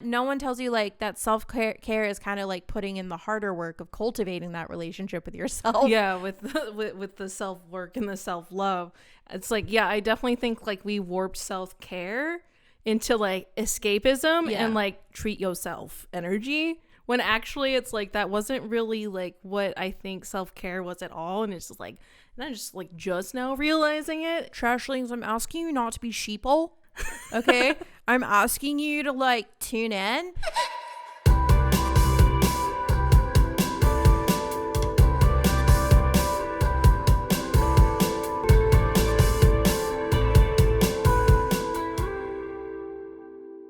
No one tells you like that self-care is kind of like putting in the harder work of cultivating that relationship with yourself. Yeah, with the self-work and the self-love. It's like, yeah, I definitely think like we warped self-care into like escapism and like treat yourself energy, when actually it's like that wasn't really like what I think self-care was at all. And it's just like, and I'm just now realizing it. Trashlings, I'm asking you not to be sheeple. Okay? I'm asking you to like tune in.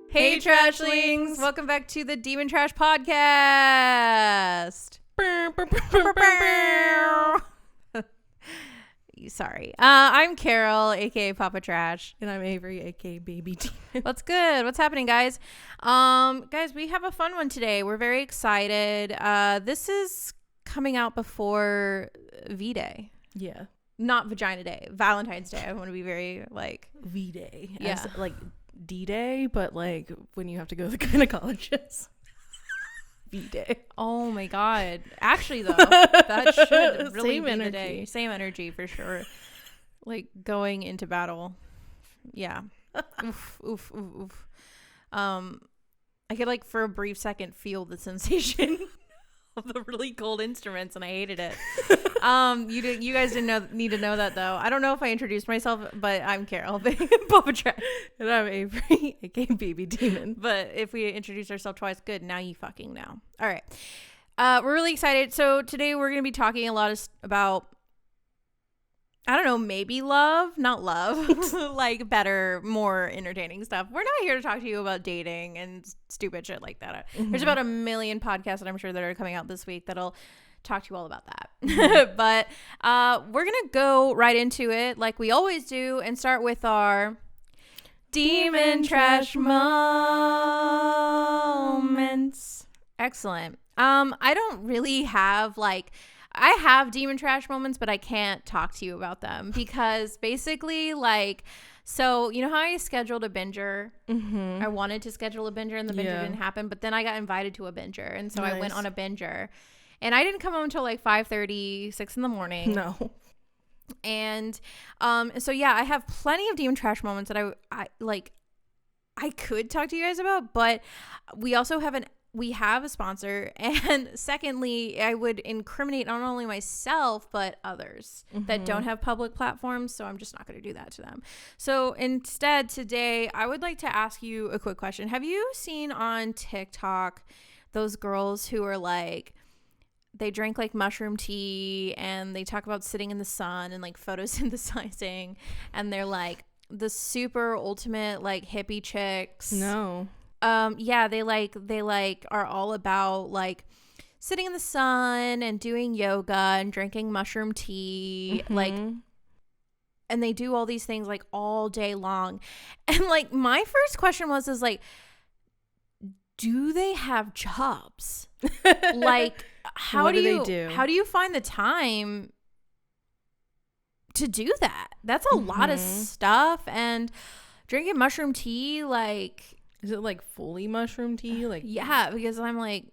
Hey Trashlings! Welcome back to the Demon Trash Podcast. Sorry. I'm Carol, aka Papa Trash. And I'm Avery, aka Baby Demon. What's good? What's happening, guys? Guys, we have a fun one today. We're very excited. This is coming out before V-Day. Yeah. Not Vagina Day. Valentine's Day. I want to be very like V-Day. Yeah. As, like D-Day, but like when you have to go to the gynecologist. V-Day. Oh my god. Actually though, that should really Same be energy. the day. Same energy for sure. Like going into battle. Yeah. Oof, oof, oof, oof. I could like for a brief second feel the sensation of the really cold instruments, and I hated it. You guys didn't need to know that though. I don't know if I introduced myself, but I'm Carol, Papa Trash. And I'm Avery, aka Baby Demon. But if we introduce ourselves twice, good. Now you fucking know. All right. We're really excited. So today we're going to be talking a lot about, I don't know, maybe love, not love, like better, more entertaining stuff. We're not here to talk to you about dating and stupid shit like that. Mm-hmm. There's about a million podcasts that I'm sure that are coming out this week that'll talk to you all about that. Mm-hmm. But we're going to go right into it like we always do and start with our Demon Trash moments. Excellent. I don't really have like, I have demon trash moments, but I can't talk to you about them because basically like, so you know how I scheduled a binger? Mm-hmm. I wanted to schedule a binger and the binger didn't happen, but then I got invited to a binger. And so I went on a binger and I didn't come home until like 5:30, 6 in the morning. No. And so yeah, I have plenty of demon trash moments that I could talk to you guys about, but we also have a sponsor, and secondly, I would incriminate not only myself but others that don't have public platforms, so I'm just not going to do that to them. So instead today I would like to ask you a quick question. Have you seen on TikTok those girls who are like, they drink like mushroom tea and they talk about sitting in the sun and like photosynthesizing, and they're like the super ultimate like hippie chicks? No. Yeah, they are all about like sitting in the sun and doing yoga and drinking mushroom tea, like, and they do all these things like all day long. And like my first question is like, do they have jobs? Like, how do you find the time to do that? That's a lot of stuff. And drinking mushroom tea, like, is it like fully mushroom tea? Like, yeah, because I'm like,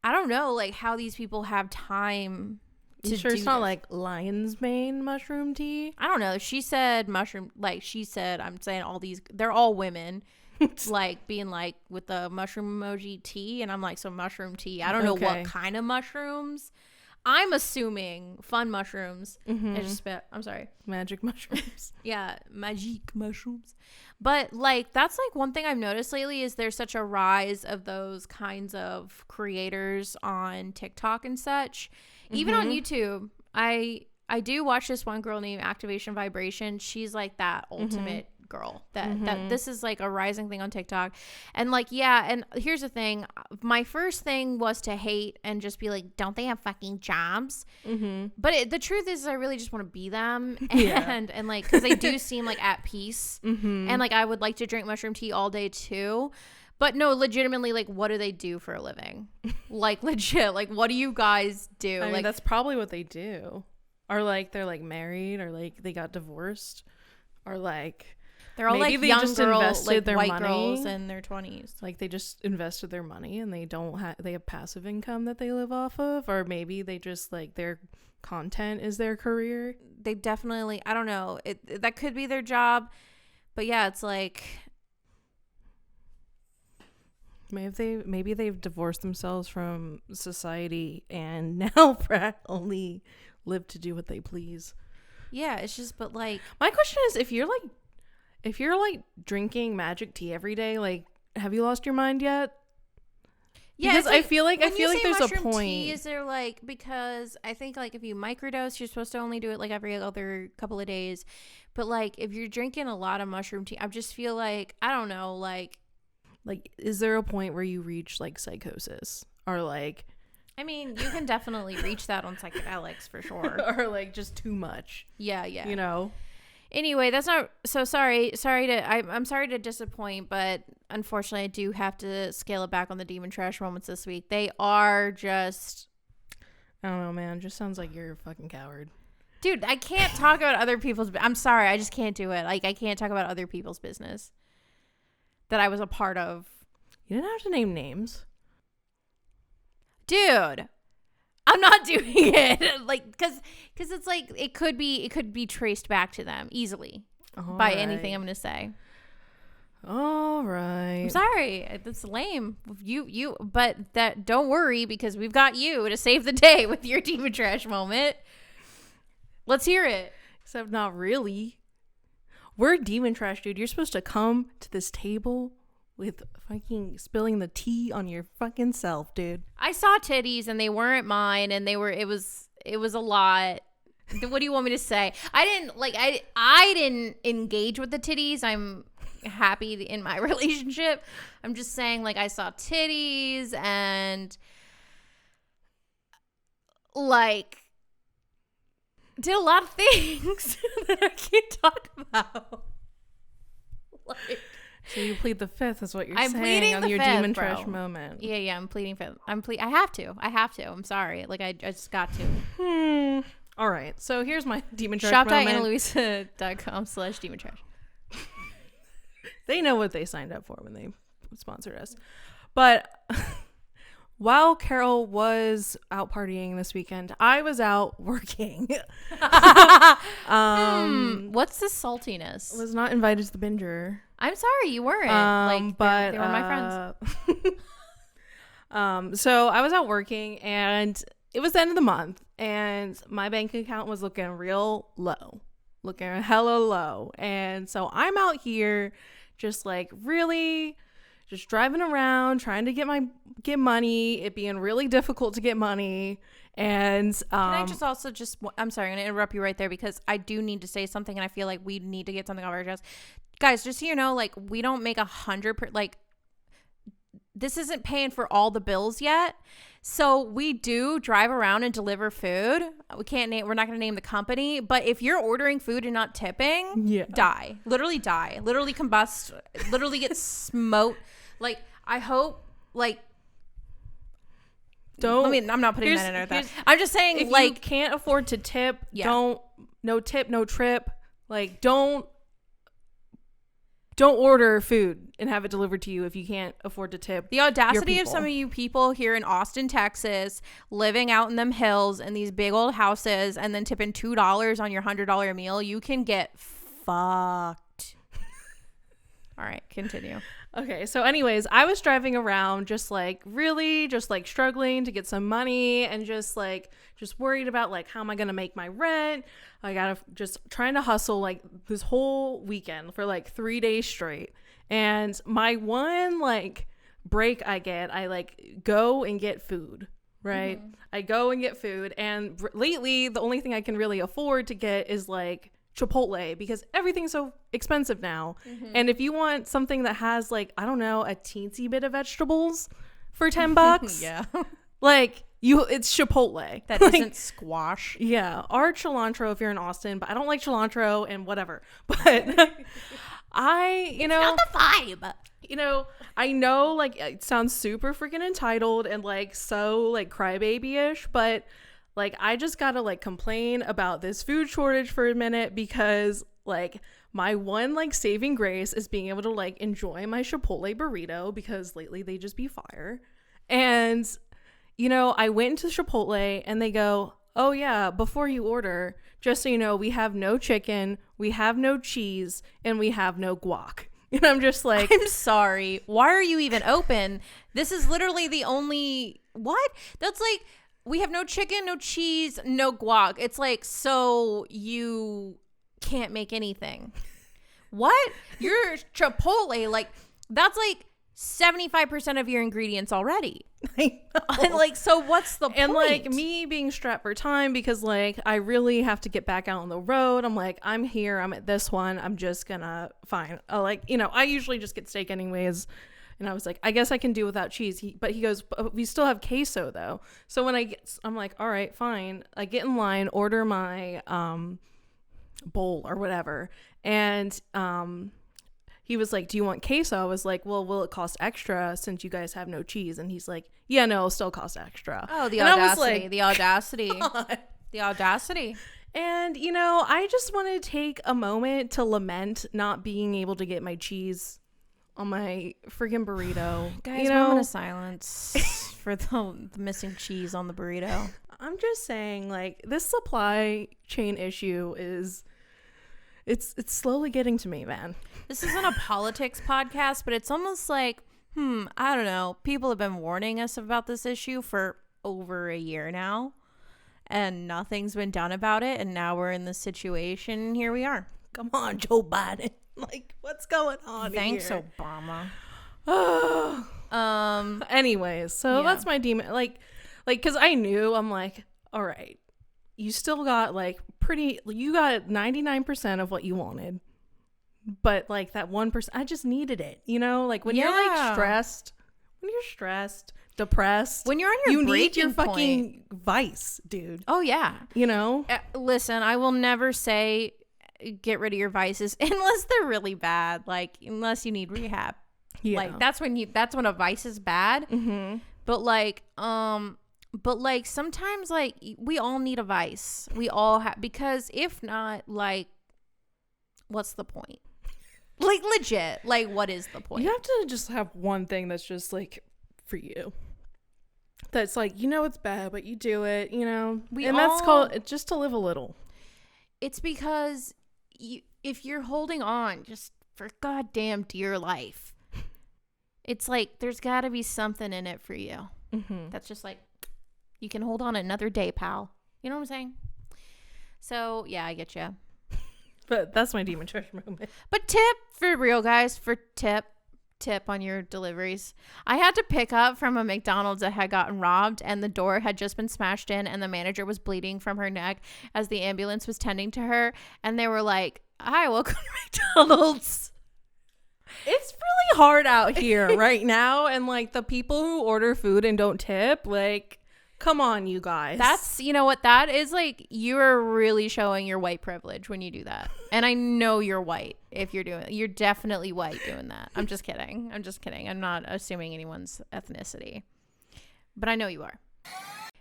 I don't know, like how these people have time to sure do it's not this. like lion's mane mushroom tea? I don't know. She said mushroom, like she said, I'm saying all these, they're all women. Like being like with the mushroom emoji tea, and I'm like, so mushroom tea, I don't know what kind of mushrooms. I'm assuming fun mushrooms. I just spit. I'm sorry. Magic mushrooms. Yeah, magic mushrooms. But like that's like one thing I've noticed lately is there's such a rise of those kinds of creators on TikTok and such. Even on YouTube. I do watch this one girl named Activation Vibration. She's like that ultimate girl that this is like a rising thing on TikTok. And like, yeah, and here's the thing, my first thing was to hate and just be like, don't they have fucking jobs? But the truth is I really just want to be them. And like, because they do seem like at peace. And like I would like to drink mushroom tea all day too. But no, legitimately, like, what do they do for a living? Like, legit, like, what do you guys do? I mean, like, that's probably what they do. Or like they're like married, or like they got divorced, or like They're all maybe like they young just girls, invested like their white money. girls in their 20s. Like they just invested their money and they have passive income that they live off of, or maybe they just like their content is their career. They definitely, I don't know, that could be their job, but yeah, it's like maybe they've divorced themselves from society and now only live to do what they please. Yeah, it's just, but like, my question is, if you're like drinking magic tea every day, like, have you lost your mind yet? Yeah, because I feel like there's a point. Tea, is there like, because I think like if you microdose, you're supposed to only do it like every other couple of days, but like if you're drinking a lot of mushroom tea, I just feel like, I don't know, like is there a point where you reach like psychosis, or like, I mean, you can definitely reach that on psychedelics for sure, or like just too much. Yeah, you know. Anyway, that's not so sorry. I'm sorry to disappoint, but unfortunately, I do have to scale it back on the demon trash moments this week. They are just, I don't know, man. Just sounds like you're a fucking coward, dude. I can't talk about other people's. I'm sorry, I just can't do it. Like, I can't talk about other people's business that I was a part of. You didn't have to name names, dude. I'm not doing it, like, because it's like it could be traced back to them easily by anything I'm gonna say. All right. I'm sorry, that's lame. But that, don't worry, because we've got you to save the day with your demon trash moment. Let's hear it. Except not really. We're demon trash, dude. You're supposed to come to this table with fucking spilling the tea on your fucking self, dude. I saw titties and they weren't mine, and it was a lot. What do you want me to say? I didn't engage with the titties. I'm happy in my relationship. I'm just saying, like, I saw titties and like did a lot of things that I can't talk about. Like, so you plead the fifth, is what you're I'm saying on your fifth, demon bro. trash moment. Yeah, I'm pleading fifth. I have to. I'm sorry. Like, I just got to. All right. So here's my demon trash moment. Shop.analuisa.com/demon trash. They know what they signed up for when they sponsored us. But while Carol was out partying this weekend, I was out working. What's the saltiness? Was not invited to the binger. I'm sorry, you weren't. But they were my friends. So I was out working, and it was the end of the month, and my bank account was looking real low, looking hella low. And so I'm out here just like really just driving around trying to get money, it being really difficult to get money. And can I just also I'm sorry, I'm gonna interrupt you right there, because I do need to say something, and I feel like we need to get something off our chest, guys. Just so you know, like, we don't make 100%, like, this isn't paying for all the bills yet. So we do drive around and deliver food. We're not going to name the company, but if you're ordering food and not tipping, die, literally combust, literally get smoked. Like, I hope, like, I'm not putting that in there. I'm just saying, if like, you can't afford to tip, no tip, no trip. Like, don't order food and have it delivered to you if you can't afford to tip. The audacity of some of you people here in Austin, Texas, living out in them hills in these big old houses, and then tipping $2 on your $100 meal. You can get fucked. All right, continue. Okay, so anyways, I was driving around just really struggling to get some money, and just worried about, like, how am I going to make my rent? I got to just trying to hustle like this whole weekend for like 3 days straight. And my one like break I like go and get food, right? Mm-hmm. I go and get food, and lately the only thing I can really afford to get is like Chipotle, because everything's so expensive now. Mm-hmm. And if you want something that has, like, I don't know, a teensy bit of vegetables for $10, yeah, like, it's Chipotle. That like, isn't squash. Yeah, or cilantro if you're in Austin, but I don't like cilantro and whatever. But it's not the vibe. I know, like, it sounds super freaking entitled and like so like crybaby-ish, but like I just gotta like complain about this food shortage for a minute, because Like, my one, like, saving grace is being able to, like, enjoy my Chipotle burrito because lately they just be fire. And, you know, I went into Chipotle and they go, oh, yeah, before you order, just so you know, we have no chicken, we have no cheese, and we have no guac. And I'm just like, I'm sorry. Why are you even open? This is literally the only, what? That's like, we have no chicken, no cheese, no guac. It's like, so you can't make anything. What? You're Chipotle. Like, that's like 75% of your ingredients already. I know. And like, so what's the point? And like, me being strapped for time because like I really have to get back out on the road. I'm like, I'm here, I'm at this one, I'm just gonna fine. Like, you know, I usually just get steak anyways. And I was like, I guess I can do without cheese. But he goes, but we still have queso though. So when I'm like, all right, fine. I get in line, order my bowl or whatever, and he was like, do you want queso? I was like, well, will it cost extra since you guys have no cheese? And he's like, yeah, no, it'll still cost extra. Oh, the and audacity, I was like, the audacity, God. the audacity. And, you know, I just want to take a moment to lament not being able to get my cheese on my freaking burrito. Guys, you know? moment of silence for the missing cheese on the burrito. I'm just saying, like, this supply chain issue is... It's slowly getting to me, man. This isn't a politics podcast, but it's almost like, I don't know. People have been warning us about this issue for over a year now, and nothing's been done about it. And now we're in this situation, and here we are. Come on, Joe Biden. Like, what's going on Thanks, here? Obama. Anyways, so that's my demon. Like, because I knew, I'm like, all right. You still got like you got 99% of what you wanted, but like that 1%, I just needed it, you know, like when you're like stressed, depressed, when you're on your you need your point. fucking vice, dude. Oh yeah. You know, listen, I will never say get rid of your vices unless they're really bad, like unless you need rehab. Like that's when a vice is bad. But like sometimes like we all need a vice. We all have, because if not, like, what's the point? Like, legit, like, what is the point? You have to just have one thing that's just like for you. That's like, you know, it's bad, but you do it, you know. That's called just to live a little. It's because if you're holding on just for goddamn dear life, it's like there's got to be something in it for you. That's just like, you can hold on another day, pal. You know what I'm saying? So, yeah, I get you. But that's my demon trash moment. But tip, for real, guys, tip on your deliveries. I had to pick up from a McDonald's that had gotten robbed, and the door had just been smashed in, and the manager was bleeding from her neck as the ambulance was tending to her. And they were like, hi, welcome to McDonald's. It's really hard out here right now. And, like, the people who order food and don't tip, like... Come on, you guys. That's, you know what that is, like, you're really showing your white privilege when you do that. And I know you're white if you're doing it. You're definitely white doing that. I'm just kidding. I'm not assuming anyone's ethnicity. But I know you are.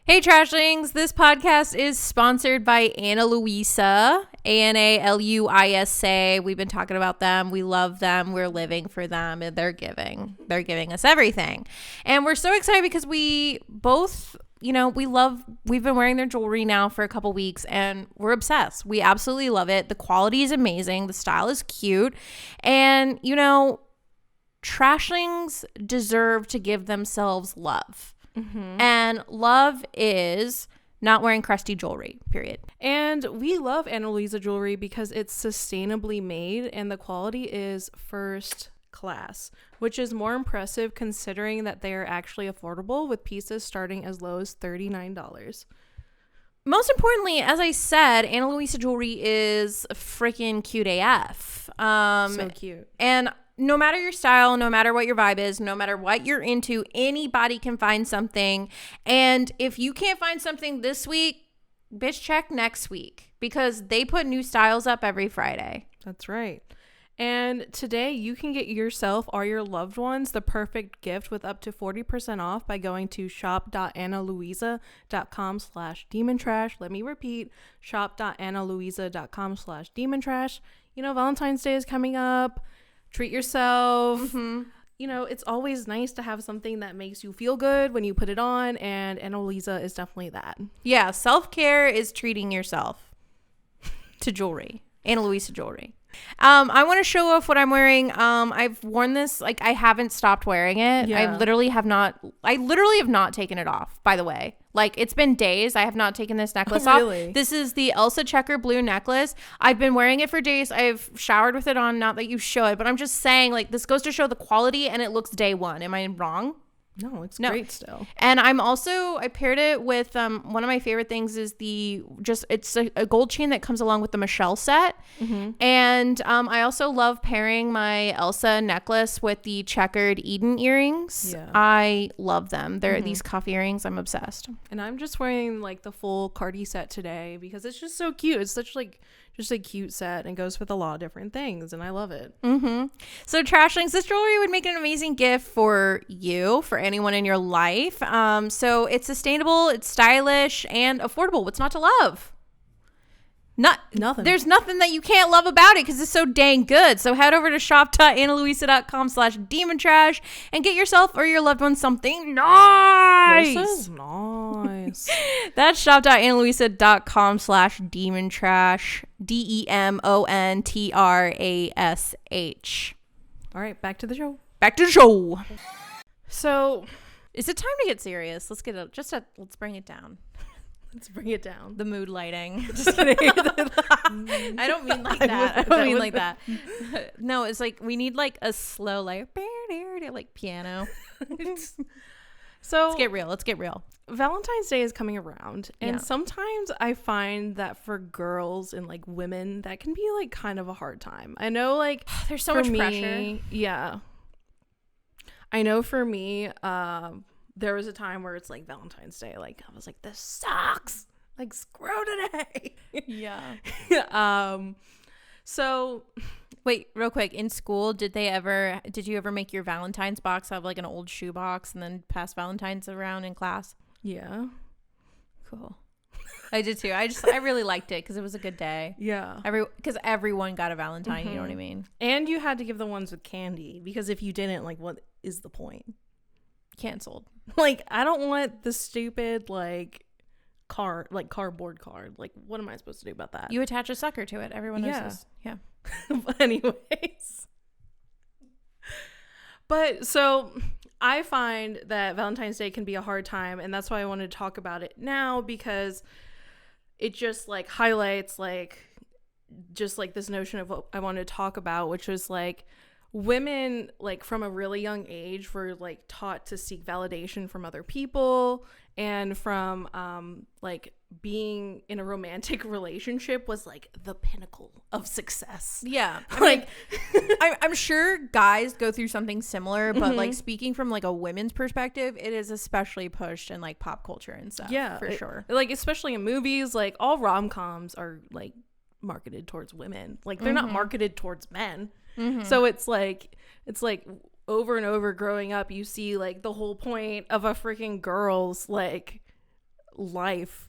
Hey, Trashlings. This podcast is sponsored by Ana Luisa, ANALUISA. We've been talking about them. We love them. We're living for them. And they're giving us everything. And we're so excited because we both... You know, we've been wearing their jewelry now for a couple weeks and we're obsessed. We absolutely love it. The quality is amazing. The style is cute. And, you know, Trashlings deserve to give themselves love. And love is not wearing crusty jewelry, period. And we love Ana Luisa jewelry because it's sustainably made and the quality is first class, which is more impressive considering that they are actually affordable with pieces starting as low as $39. Most importantly, as I said, Ana Luisa jewelry is freaking cute AF. So cute. And no matter your style, no matter what your vibe is, no matter what you're into, anybody can find something. And if you can't find something this week, bitch, check next week because they put new styles up every Friday. That's right. And today you can get yourself or your loved ones the perfect gift with up to 40% off by going to shop.analuisa.com/demontrash. Let me repeat, shop.analuisa.com/demontrash. Valentine's Day is coming up. Treat yourself. It's always nice to have something that makes you feel good when you put it on, and Ana Luisa is definitely that. Yeah, self-care is treating yourself to jewelry. Ana Luisa jewelry. I want to show off what I'm wearing. I've worn this, like, I haven't stopped wearing it. Yeah. I literally have not taken it off, by the way. Like, it's been days. I have not taken this necklace off. This is the Elsa checker blue necklace. I've been wearing it for days. I've showered with it on. Not that you should, but I'm just saying, like, this goes to show the quality, and it looks day one. Am I wrong? No, it's great still. And I paired it with one of my favorite things is it's a gold chain that comes along with the Michelle set. And I also love pairing my Elsa necklace with the checkered Eden earrings. Yeah. I love them. They're these cuff earrings. I'm obsessed. And I'm just wearing like the full Cardi set today because it's just so cute. It's such like just a cute set and goes with a lot of different things, and I love it. So trashlings, this jewelry would make an amazing gift for you, for anyone in your life. So it's sustainable, it's stylish, and affordable. What's not to love? Nothing. There's nothing that you can't love about it because it's so dang good. So head over to shop.analuisa.com/demontrash and get yourself or your loved one something nice. This is nice. That's shop.analuisa.com/demontrash. DEMONTRASH. All right, back to the show. So, is it time to get serious? Let's bring it down. Let's bring it down. The mood lighting. Just kidding. I don't mean like that. I don't mean like that. No, it's like we need like a slow like piano. So let's get real. Valentine's Day is coming around, and sometimes I find that for girls and like women, that can be like kind of a hard time. I know, like there's so much pressure. Yeah, I know for me, there was a time where it's like Valentine's Day, like I was like, this sucks, like screw today. Yeah. So wait, real quick, in school, did you ever make your Valentine's box out of like an old shoe box and then pass Valentine's around in class? Yeah. Cool. I did too. I really liked it because it was a good day. Yeah. Because everyone got a Valentine, you know what I mean? And you had to give the ones with candy because if you didn't, like, what is the point? Canceled. Like, I don't want the stupid like cardboard card. Like, what am I supposed to do about that? You attach a sucker to it. Everyone knows this. Yeah. But anyways. But so I find that Valentine's Day can be a hard time, and that's why I wanted to talk about it now, because it just like highlights like just like this notion of what I wanted to talk about, which was like women like from a really young age were like taught to seek validation from other people, and from like being in a romantic relationship was like the pinnacle of success. Yeah. I'm sure guys go through something similar, but like speaking from like a women's perspective, it is especially pushed in like pop culture and stuff. Yeah, for sure. Like especially in movies, like all rom-coms are like marketed towards women. Like they're not marketed towards men. So it's like over and over growing up, you see like the whole point of a freaking girl's like life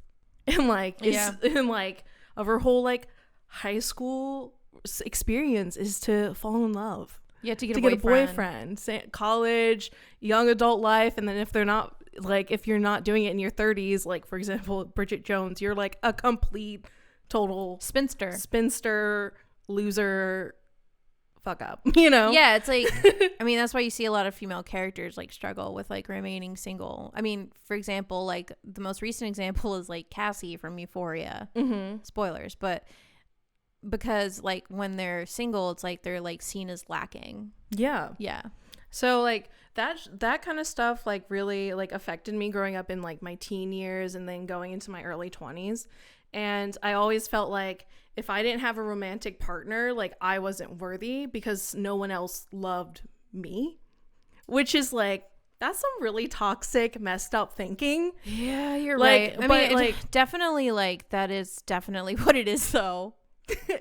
and like and like of her whole like high school experience is to fall in love. You have to get a boyfriend, college, young adult life, and then if you're not doing it in your 30s, like for example Bridget Jones, you're like a complete total spinster loser fuck up, you know? Yeah, it's like I mean that's why you see a lot of female characters like struggle with like remaining single. I mean, for example, like the most recent example is like Cassie from Euphoria. Spoilers, but because like when they're single, it's like they're like seen as lacking. Yeah So like that kind of stuff like really like affected me growing up in like my teen years and then going into my early 20s. And I always felt like if I didn't have a romantic partner, like I wasn't worthy because no one else loved me, which is like, that's some really toxic, messed up thinking. Yeah, you're right. I mean, like definitely like that is definitely what it is though.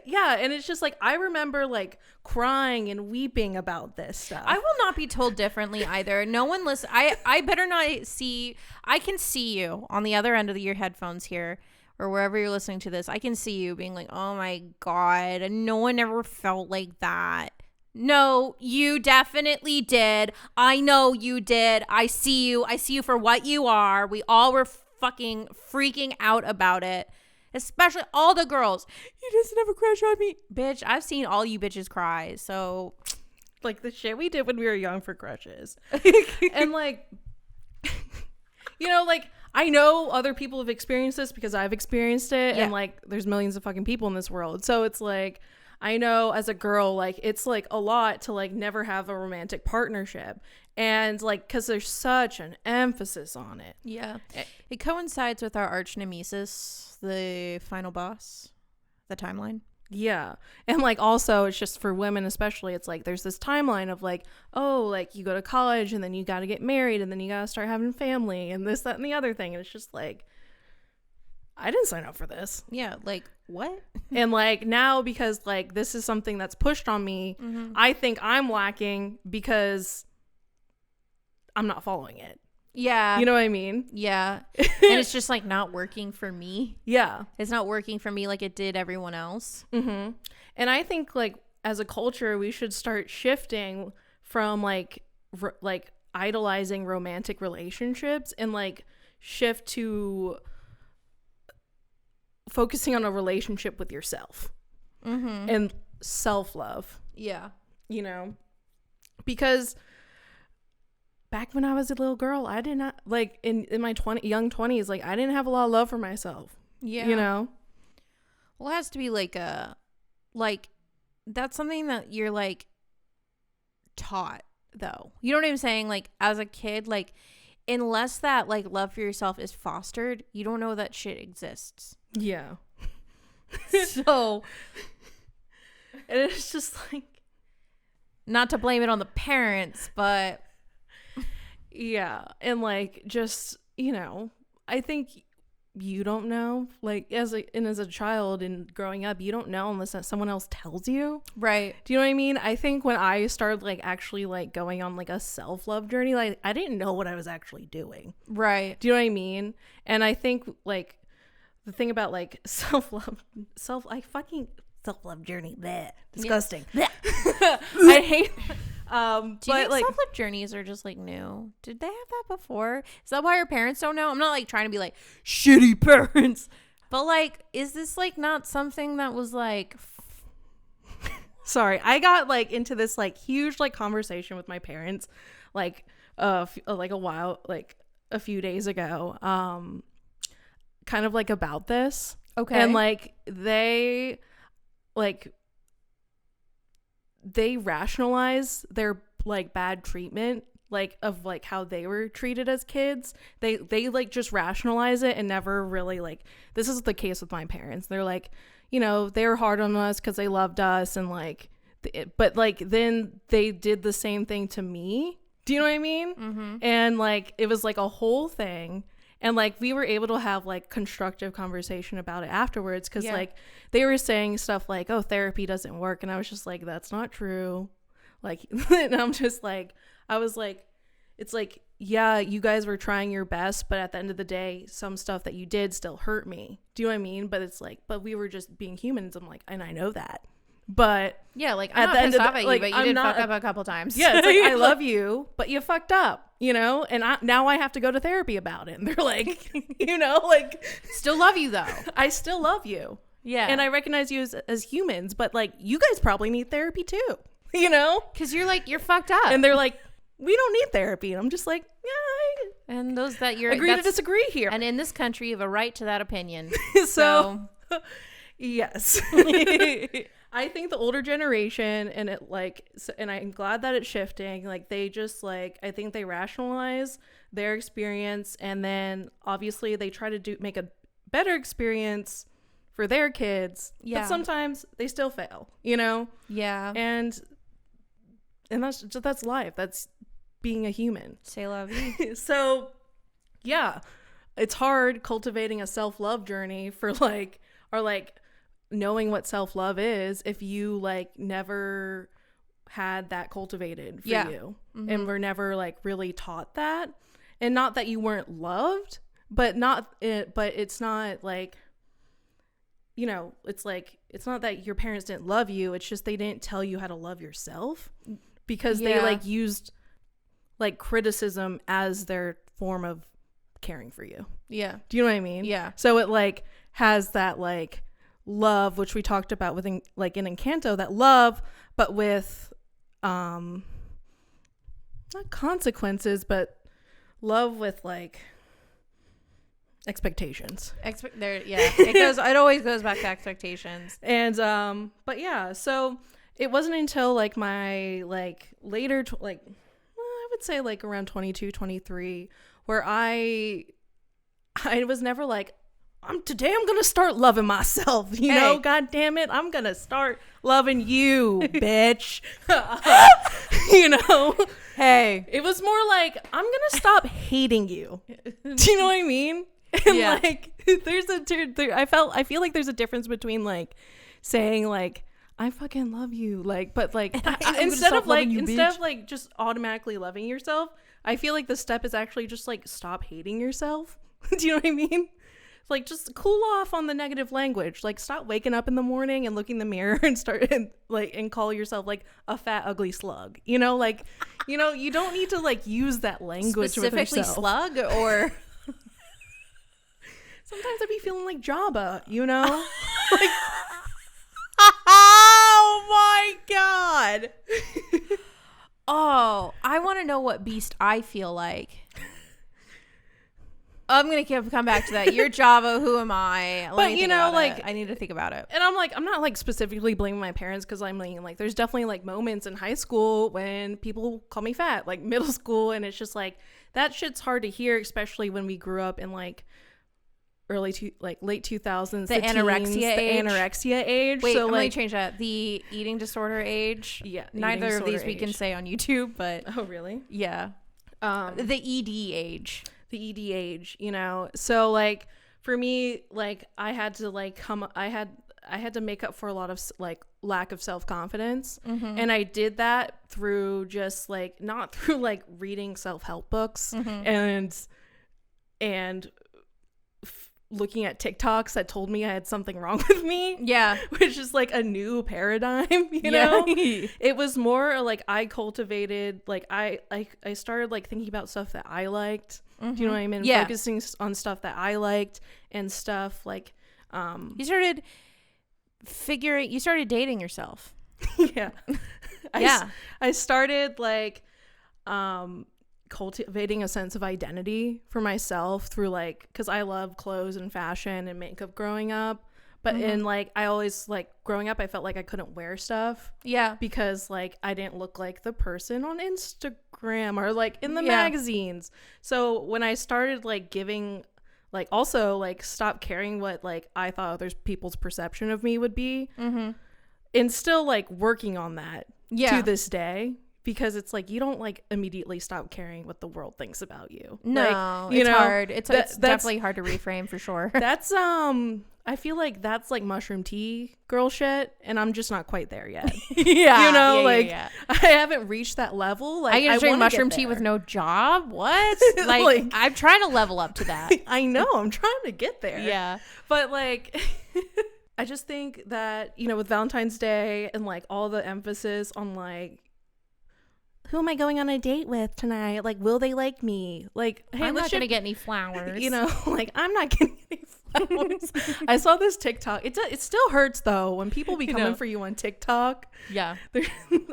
Yeah, and it's just like I remember like crying and weeping about this stuff. I will not be told differently either. No one listen. I better not see. I can see you on the other end of your headphones here or wherever you're listening to this, I can see you being like, oh my God, no one ever felt like that. No, you definitely did. I know you did. I see you. I see you for what you are. We all were fucking freaking out about it. Especially all the girls. You just never crush on me. Bitch, I've seen all you bitches cry. So, like, the shit we did when we were young for crushes. And, like, you know, like, I know other people have experienced this because I've experienced it. Yeah. And, like, there's millions of fucking people in this world. So it's like, I know as a girl, like, it's like a lot to like never have a romantic partnership, and like because there's such an emphasis on it. Yeah, it coincides with our arch nemesis, the final boss, the timeline. Yeah, and like also it's just for women especially, it's like there's this timeline of like, oh, like you go to college and then you got to get married and then you got to start having family and this, that, and the other thing, and it's just like, I didn't sign up for this. Yeah, like, what? And, like, now because, like, this is something that's pushed on me, I think I'm lacking because I'm not following it. Yeah. You know what I mean? Yeah. And it's just, like, not working for me. Yeah. It's not working for me like it did everyone else. Mm-hmm. And I think, like, as a culture, we should start shifting from, like, idolizing romantic relationships and, like, shift to focusing on a relationship with yourself and self-love. Yeah. You know, because back when I was a little girl, I did not like in my young 20s, like I didn't have a lot of love for myself. Yeah. You know, well, it has to be like that's something that you're like taught though. You know what I'm saying? Like as a kid, like unless that like love for yourself is fostered, you don't know that shit exists. Yeah. So, and it's just like, not to blame it on the parents, but yeah. And like, just, you know, I think you don't know, like as a child and growing up, you don't know unless someone else tells you. Right. Do you know what I mean? I think when I started like actually like going on like a self-love journey, like I didn't know what I was actually doing. Right. Do you know what I mean? And I think like the thing about like self-love journey, bleh, disgusting. Yeah. I hate do you think like self-love journeys are just like new? Did they have that before? Is that why your parents don't know? I'm not like trying to be like shitty parents, but like is this like not something that was like sorry, I got like into this like huge like conversation with my parents like a few days ago, kind of like about this. Okay. And like they rationalize their like bad treatment like of like how they were treated as kids. They like just rationalize it and never really like, this is the case with my parents. They're like, you know, they were hard on us because they loved us and like but like then they did the same thing to me. Do you know what I mean? Mm-hmm. And like it was like a whole thing. And like we were able to have like constructive conversation about it afterwards because like they were saying stuff like, oh, therapy doesn't work, and I was just like, that's not true. Like and I'm just like, I was like, it's like, yeah, you guys were trying your best, but at the end of the day, some stuff that you did still hurt me. Do you know what I mean? But it's like, but we were just being humans. I'm like, and I know that. But yeah, like I'm not pissed off at you, but you did fuck up a couple times. Yeah, it's like I love you, but you fucked up, you know. And now I have to go to therapy about it. And they're like, you know, like still love you though. I still love you. Yeah, and I recognize you as humans, but like you guys probably need therapy too, you know, because you're like you're fucked up. And they're like, we don't need therapy, and I'm just like, yeah. And those that you're agree to disagree here. And in this country, you have a right to that opinion. so yes. I think the older generation and it like, and I'm glad that it's shifting. Like they just like, I think they rationalize their experience and then obviously they try to make a better experience for their kids. Yeah. But sometimes they still fail, you know? Yeah. And that's life. That's being a human. C'est la vie. So yeah, it's hard cultivating a self-love journey for like, or like, knowing what self-love is if you like never had that cultivated for you. Mm-hmm. And were never like really taught that. And not that you weren't loved, but it's not like you know, it's like, it's not that your parents didn't love you. It's just they didn't tell you how to love yourself, because they like used like criticism as their form of caring for you. Yeah. Do you know what I mean? Yeah. So it like has that like love, which we talked about with like in Encanto, that love, but with not consequences, but love with like expectations. It always goes back to expectations. And but yeah, so it wasn't until like my like later I would say like around 22, 23, where I was never like, today I'm gonna start loving myself, you know, god damn it, I'm gonna start loving you, bitch. You know, it was more like, I'm gonna stop hating you. Do you know what I mean? And like I feel like there's a difference between like saying like, I fucking love you, like, but like instead of like just automatically loving yourself, I feel like the step is actually just like, stop hating yourself. Do you know what I mean? Like, just cool off on the negative language. Like, stop waking up in the morning and looking in the mirror and call yourself like a fat ugly slug. You know, like, you know, you don't need to like use that language specifically with yourself. Slug or sometimes I be feeling like Jabba, you know? Like, oh my god. Oh, I want to know what beast I feel like. I'm gonna come back to that. You're Java. Who am I? But you know, like, I need to think about it. And I'm not like specifically blaming my parents, because I'm like there's definitely like moments in high school when people call me fat, like middle school, and it's just like that shit's hard to hear, especially when we grew up in like late 2000s, the anorexia age. Wait, so I'm like, gonna change that. The eating disorder age. Yeah. Neither of these we can say on YouTube, but oh really? Yeah. The ED age. The ED age, you know. So like for me, like I had to like I had to make up for a lot of like lack of self-confidence, and I did that through just like, not through like reading self-help books and looking at TikToks that told me I had something wrong with me. Yeah. Which is like a new paradigm, you know? It was more like I cultivated, like I started like thinking about stuff that I liked. Do you know what I mean? Yeah. Focusing on stuff that I liked and stuff like you started dating yourself. Yeah. Yeah. I started like cultivating a sense of identity for myself through like, because I love clothes and fashion and makeup growing up, but in like I always like growing up I felt like I couldn't wear stuff because like I didn't look like the person on Instagram or like in the magazines. So when I started like giving like, also like stop caring what like I thought other people's perception of me would be, and still like working on that to this day. Because it's like, you don't like immediately stop caring what the world thinks about you. No, like, it's hard. It's definitely hard to reframe for sure. That's I feel like that's like mushroom tea girl shit, and I'm just not quite there yet. Yeah, you know, I haven't reached that level. Like, I can drink mushroom tea with no job. What? Like I'm trying to level up to that. I know, I'm trying to get there. Yeah, but like. I just think that, you know, with Valentine's Day and like all the emphasis on like, who am I going on a date with tonight? Like, will they like me? Like, hey, I'm not gonna get any flowers. You know, like I'm not getting any flowers. I saw this TikTok. It still hurts though when people be coming for you on TikTok. Yeah.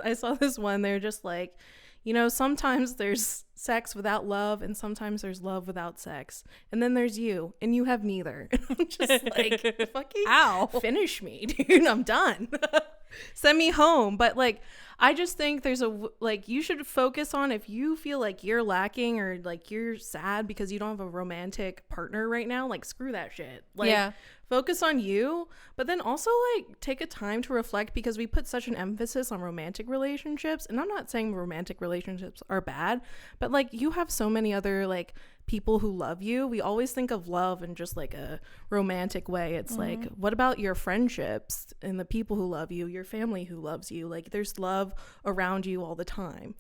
I saw this one. They're just like, you know, sometimes there's sex without love, and sometimes there's love without sex, and then there's you, and you have neither. And I'm just like, fucking finish me, dude. I'm done. Send me home. But like, I just think there's like, you should focus on, if you feel like you're lacking or like you're sad because you don't have a romantic partner right now, like screw that shit. Like, focus on you, but then also like take a time to reflect, because we put such an emphasis on romantic relationships. And I'm not saying romantic relationships are bad, but like, you have so many other like people who love you. We always think of love in just like a romantic way. It's like, what about your friendships and the people who love you, your family who loves you? Like, there's love around you all the time.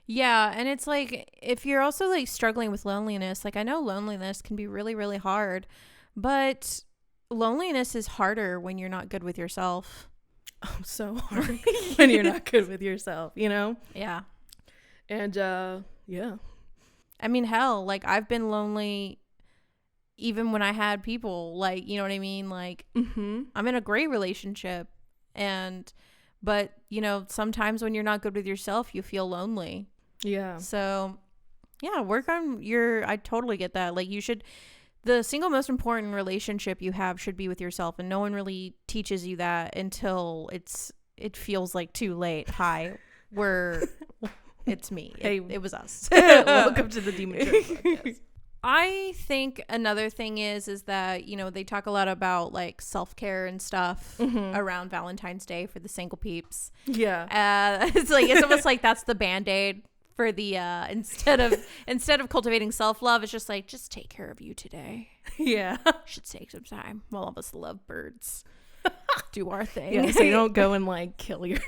Yeah. And it's like, if you're also like struggling with loneliness, like I know loneliness can be really, really hard, but loneliness is harder when you're not good with yourself. Oh, so hard when you're not good with yourself, you know? Yeah. And yeah. I mean, hell, like I've been lonely even when I had people, like, you know what I mean? Like I'm in a great relationship, but you know, sometimes when you're not good with yourself, you feel lonely. Yeah. So yeah, work on I totally get that. Like the single most important relationship you have should be with yourself, and no one really teaches you that until it feels like too late. Hi, it's me. It was us. Welcome to the Demon Church podcast. I think another thing is that, you know, they talk a lot about like self-care and stuff around Valentine's Day for the single peeps. Yeah. It's almost like that's the Band-Aid for the instead of cultivating self-love, it's just like, just take care of you today. Yeah. Should take some time while all of us lovebirds do our thing. Yeah, so you don't go and like kill yours.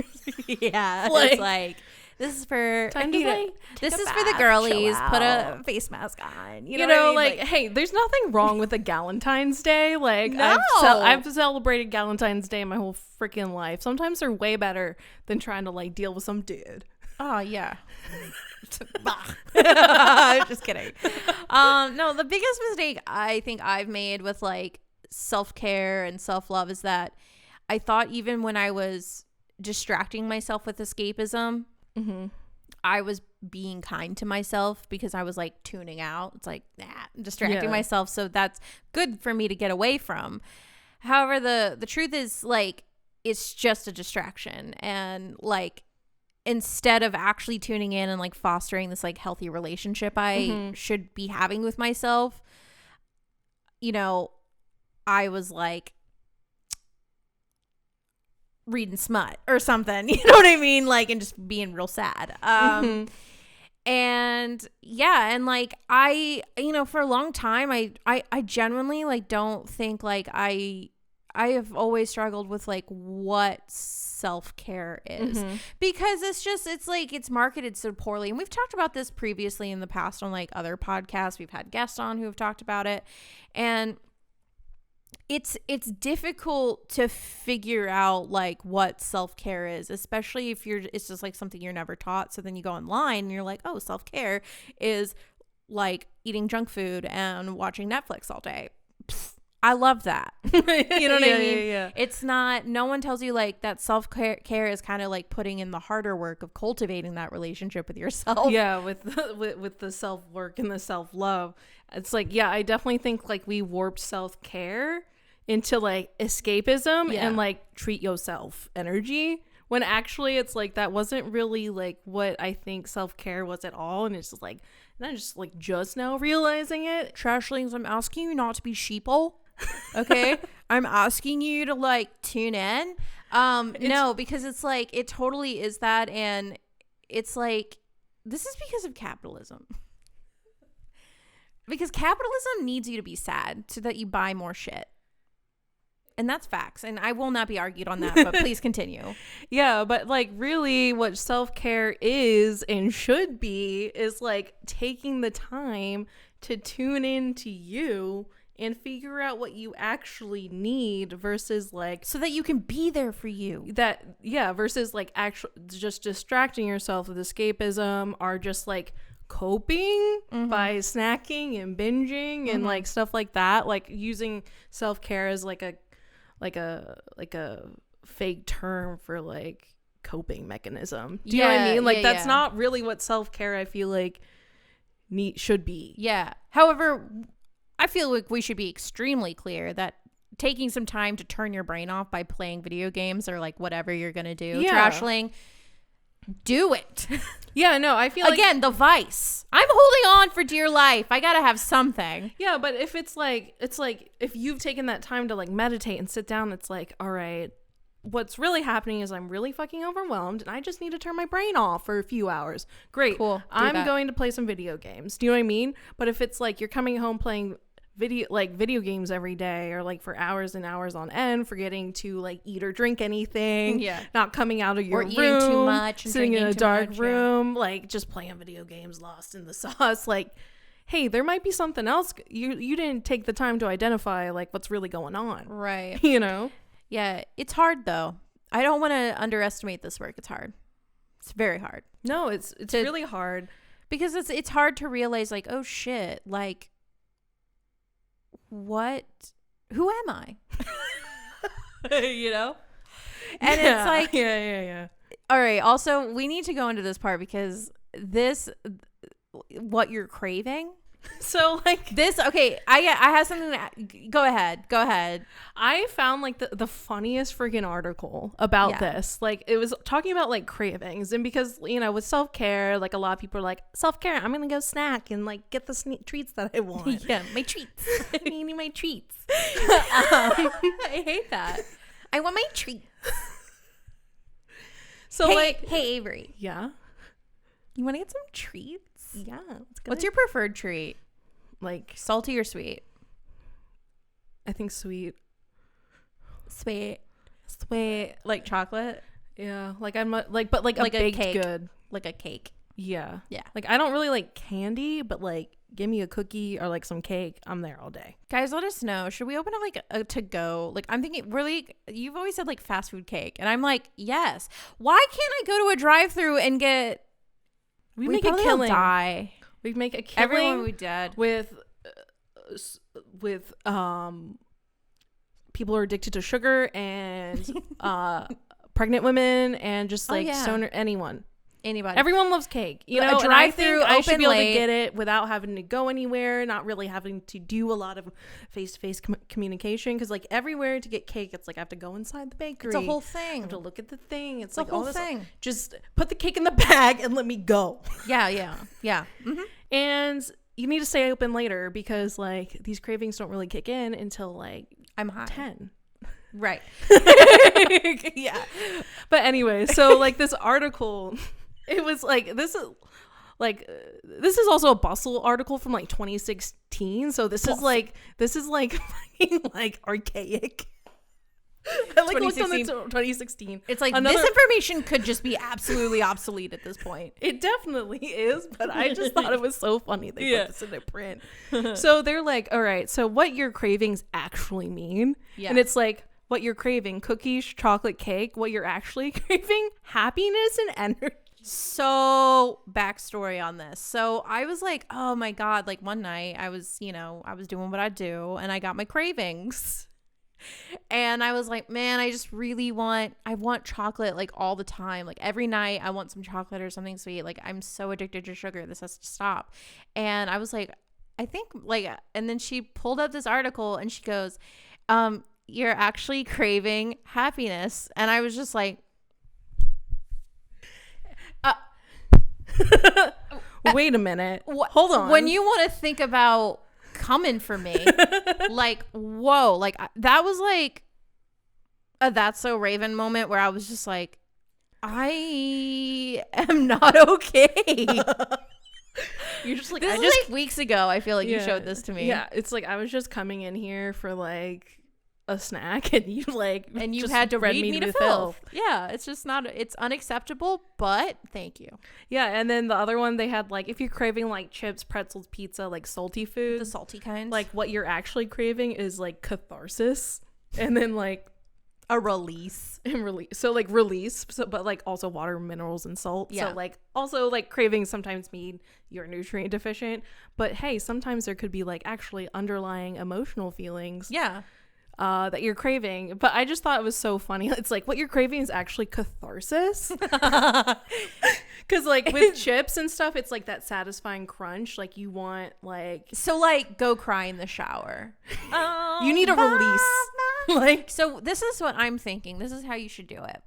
Yeah. It's like, this is for time to like, this is for the girlies. Put a face mask on. You know what I mean? like, hey, there's nothing wrong with a Galentine's Day. Like, no. I've celebrated Galentine's Day my whole freaking life. Sometimes they're way better than trying to like deal with some dude. Oh yeah. I'm just kidding. No, the biggest mistake I think I've made with like self-care and self-love is that I thought even when I was distracting myself with escapism, I was being kind to myself because I was like tuning out. It's like, I'm distracting myself, so that's good for me to get away from. However, the truth is like it's just a distraction, and like instead of actually tuning in and like fostering this like healthy relationship I should be having with myself, you know, I was like reading smut or something, you know what I mean? Like, and just being real sad. And yeah, and like I, you know, for a long time, I genuinely like don't think like I have always struggled with like what self-care is, because it's like it's marketed so poorly, and we've talked about this previously in the past on like other podcasts. We've had guests on who have talked about it, and it's difficult to figure out like what self-care is, especially if it's just like something you're never taught. So then you go online and you're like, oh, self-care is like eating junk food and watching Netflix all day. Psst, I love that. You know what I mean? Yeah. It's not, no one tells you like that self-care is kind of like putting in the harder work of cultivating that relationship with yourself. Yeah, with the self-work and the self-love. It's like, yeah, I definitely think like we warped self-care into like escapism and like treat yourself energy, when actually it's like that wasn't really like what I think self-care was at all. And it's just like, and I'm just now realizing it. Trashlings, I'm asking you not to be sheeple. Okay. I'm asking you to like tune in. No, because it's like it totally is that, and it's like this is because of capitalism. Because capitalism needs you to be sad so that you buy more shit. And that's facts. And I will not be argued on that, but please continue. Yeah, but like really what self-care is and should be is like taking the time to tune in to you and figure out what you actually need, versus like, so that you can be there for you. Versus like actually just distracting yourself with escapism, or just like coping by snacking and binging and like stuff like that. Like using self-care as like a fake term for like coping mechanism. Do you know what I mean? Like that's not really what self-care I feel like should be. Yeah. However, I feel like we should be extremely clear that taking some time to turn your brain off by playing video games or like whatever you're gonna do, trashling, do it. Yeah, no, I feel like, again, the vice. I'm holding on for dear life. I gotta have something. Yeah, but if it's like if you've taken that time to like meditate and sit down, it's like, all right, what's really happening is I'm really fucking overwhelmed and I just need to turn my brain off for a few hours. Great. Cool. I'm going to play some video games. Do you know what I mean? But if it's like you're coming home playing video games every day, or like for hours and hours on end, forgetting to like eat or drink anything, not coming out of your room, eating too much, sitting in a dark room, like just playing video games, lost in the sauce, like hey, there might be something else. You didn't take the time to identify like what's really going on. Right. You know? Yeah. It's hard though. I don't want to underestimate this work. It's hard. It's very hard. No, it's really hard. Because it's hard to realize like, oh shit, like who am I? You know? And it's like, yeah. All right, also we need to go into this part because what you're craving. So like this, okay, I have something go ahead. I found like the funniest freaking article about this. Like it was talking about like cravings, and because you know with self-care, like a lot of people are like, self-care, I'm gonna go snack and like get the treats that I want. Yeah, my treats. I need my treats. I hate that. I want my treats. So hey Avery, yeah, you want to get some treats? Yeah. What's your preferred treat? Like salty or sweet? I think sweet. Sweet. Like chocolate? Yeah. Like I'm like, but like a baked cake. good. Like a cake. Yeah. Yeah. Like I don't really like candy, but like give me a cookie or like some cake. I'm there all day. Guys, let us know. Should we open up like a to go? Like I'm thinking really, you've always said like fast food cake. And I'm like, yes. Why can't I go to a drive-thru and get... We make a killing. Die. We make a killing. Everyone would be dead. With people who are addicted to sugar and pregnant women and just like stoner, anybody. Everyone loves cake. You know, and I think I should be able to get it without having to go anywhere, not really having to do a lot of face-to-face communication. Because like everywhere to get cake, it's like I have to go inside the bakery. It's a whole thing. I have to look at the thing. It's like a whole thing. Just put the cake in the bag and let me go. Yeah. Mm-hmm. And you need to stay open later because like these cravings don't really kick in until like I'm high. 10. Right. Yeah. But anyway, so like this article, it was like this is also a Bustle article from like 2016. So this is like fucking like archaic. I like looked on the 2016. It's like this information could just be absolutely obsolete at this point. It definitely is, but I just thought it was so funny they put this in their print. So they're like, all right, so what your cravings actually mean. Yeah. And it's like what you're craving, cookies, chocolate cake, what you're actually craving, happiness and energy. So backstory on this. So I was like, oh my God, like one night I was doing what I do and I got my cravings. And I was like, man, I just really want chocolate like all the time. Like every night I want some chocolate or something sweet. Like I'm so addicted to sugar. This has to stop. And I was like, I think like, and then she pulled up this article and she goes, you're actually craving happiness. And I was just like, wait a minute. Hold on. When you want to think about coming for me, like, whoa, like that was like a That's So Raven moment where I was just like, I am not okay. You're just like, this is like weeks ago. I feel like you showed this to me. Yeah, it's like I was just coming in here for like a snack and you had to read me to filth. Yeah, it's just not, it's unacceptable, but thank you. Yeah, and then the other one they had like if you're craving like chips, pretzels, pizza, like salty food, the salty kinds, like what you're actually craving is like catharsis and then like a release. So like release, but like also water, minerals, and salt. Yeah. So like also like cravings sometimes mean you're nutrient deficient, but hey, sometimes there could be like actually underlying emotional feelings. Yeah. That you're craving. But I just thought it was so funny. It's like what you're craving is actually catharsis. Because like with chips and stuff, it's like that satisfying crunch. Like you want like, so like go cry in the shower. You need a release. Like, so this is what I'm thinking. This is how you should do it.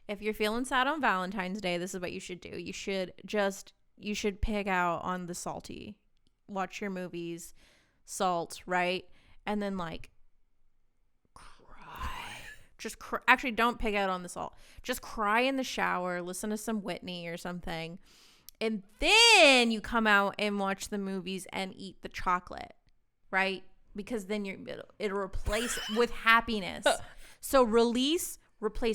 If you're feeling sad on Valentine's Day, this is what you should do. You should pig out on the salty, watch your movies, salt, right? And then like actually don't pig out on the salt. Just cry in the shower, listen to some Whitney or something. And then you come out and watch the movies and eat the chocolate, right? Because then it'll replace with happiness. So replace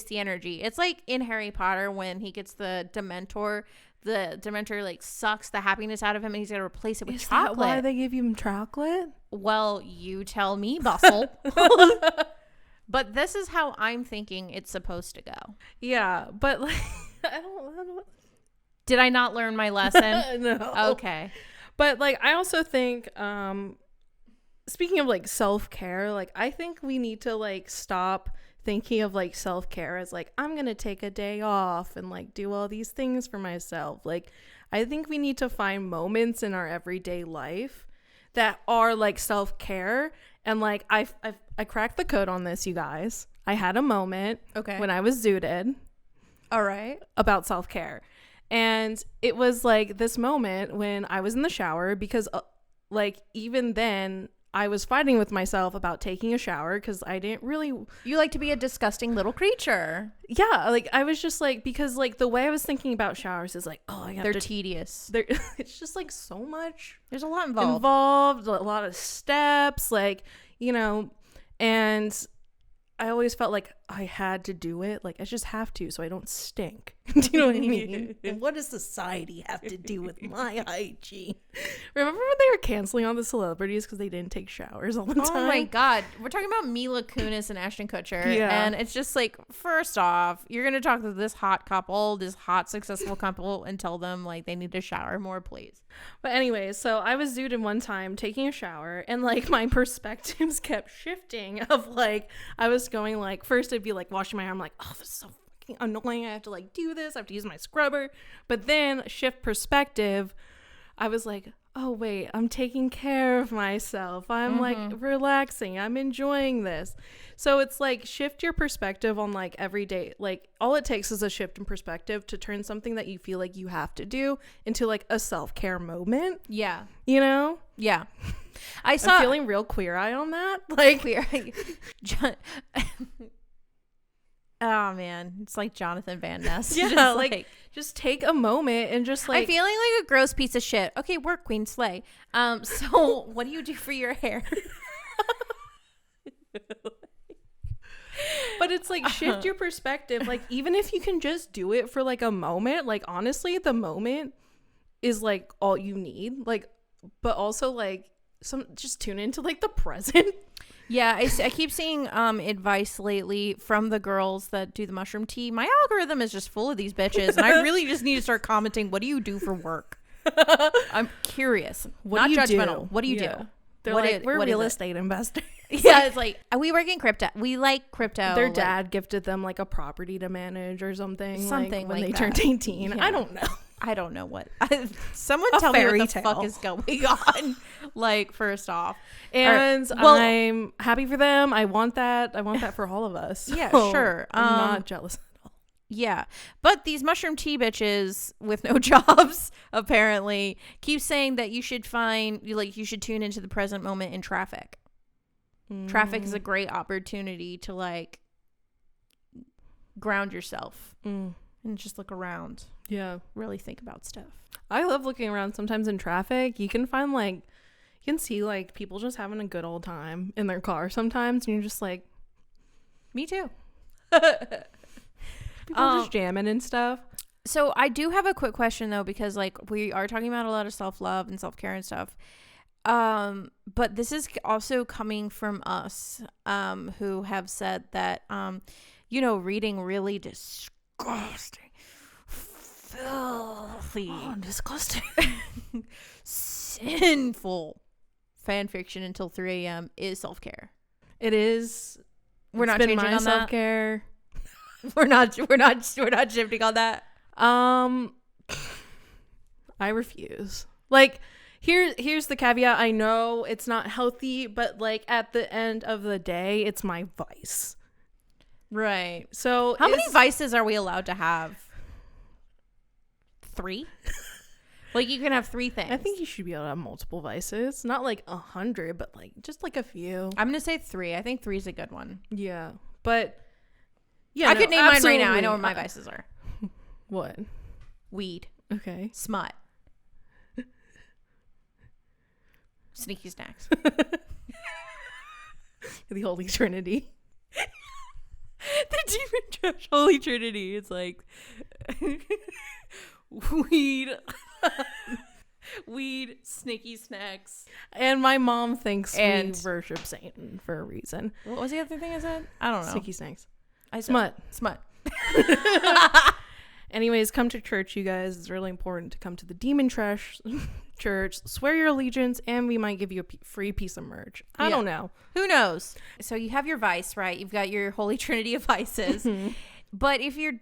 the energy. It's like in Harry Potter when he gets the Dementor the Dementor like sucks the happiness out of him and he's gonna replace it with Is chocolate. that why they give him chocolate? Well, you tell me, Bustle. But this is how I'm thinking it's supposed to go. Yeah, but like I don't Did I not learn my lesson? No. Okay. But like I also think speaking of like self-care, like I think we need to like stop thinking of like self-care as like I'm gonna take a day off and like do all these things for myself. Like I think we need to find moments in our everyday life that are like self-care. And like I cracked the code on this, you guys. I had a moment when I was zooted All right. about self-care, and it was like this moment when I was in the shower because like even then I was fighting with myself about taking a shower because I didn't really. You like to be a disgusting little creature. Yeah, like I was just like, because like the way I was thinking about showers is like, oh, They're tedious. It's just like so much. There's a lot A lot of steps, like, you know, and I always felt like I had to do it. Like I just have to so I don't stink. Do you know what I mean? And what does society have to do with my hygiene? Remember when they were canceling all the celebrities because they didn't take showers all the time? Oh my God. We're talking about Mila Kunis and Ashton Kutcher. Yeah. And it's just like, first off, you're going to talk to this hot couple, this hot, successful couple, and tell them like they need to shower more, please. But anyway, so I was zooted one time taking a shower and like my perspectives kept shifting of like, I was going like, first I'd be like washing my hair. I'm like, oh, this is so fucking annoying. I have to like do this. I have to use my scrubber. But then shift perspective. I was like, oh wait, I'm taking care of myself. I'm like relaxing. I'm enjoying this. So it's like shift your perspective on like every day. Like all it takes is a shift in perspective to turn something that you feel like you have to do into like a self-care moment. Yeah. You know? Yeah. I'm feeling real queer eye on that. Like queer. Oh man, it's like Jonathan Van Ness. Yeah, just like just take a moment and just like I'm feeling like a gross piece of shit. Okay, work queen slay. So what do you do for your hair? But it's like shift your perspective. Like even if you can just do it for like a moment, like honestly, the moment is like all you need. Like, but also like just tune into like the present. Yeah, I keep seeing advice lately from the girls that do the mushroom tea. My algorithm is just full of these bitches, and I really just need to start commenting, what do you do for work? I'm curious. Not judgmental. What do you do? They're like, we're real estate investors. Yeah, it's like, we work in crypto. We like crypto. Their dad gifted them like a property to manage or something. Something like when they that. turned 18. Yeah. I don't know. I don't know what. Someone tell me what the fuck is going on. Like, first off. And I'm happy for them. I want that for all of us. Yeah, so sure. I'm not jealous at all. Yeah. But these mushroom tea bitches with no jobs, apparently, keep saying that you should you should tune into the present moment in traffic. Traffic is a great opportunity to like ground yourself and just look around. Yeah. Really think about stuff. I love looking around sometimes in traffic. You can find like, you can see like people just having a good old time in their car sometimes. And you're just like, me too. People just jamming and stuff. So I do have a quick question though, because like we are talking about a lot of self-love and self-care and stuff. But this is also coming from us, who have said that, reading really disgusting, filthy, disgusting, sinful fan fiction until 3 a.m. is self-care. It is. We're not changing on self-care. That. We're not shifting on that. I refuse. Like, here's the caveat. I know it's not healthy, but like at the end of the day, it's my vice. Right. So how many vices are we allowed to have? 3? Like you can have 3 things. I think you should be able to have multiple vices. Not like 100, but like just like a few. I'm gonna say 3. I think 3 is a good one. Yeah. But yeah, I could name mine right now. I know what my vices are. What? Weed. Okay. Smut. Sneaky snacks. The Holy Trinity. The demon trash Holy Trinity. It's like weed, sneaky snacks. And my mom thinks we worship Satan for a reason. What was the other thing I said? I don't know. Sneaky snacks. Smut. Anyways, come to church, you guys. It's really important to come to the Demon Trash church. Swear your allegiance, and we might give you a free piece of merch. I don't know. Who knows? So you have your vice, right? You've got your holy trinity of vices. But if you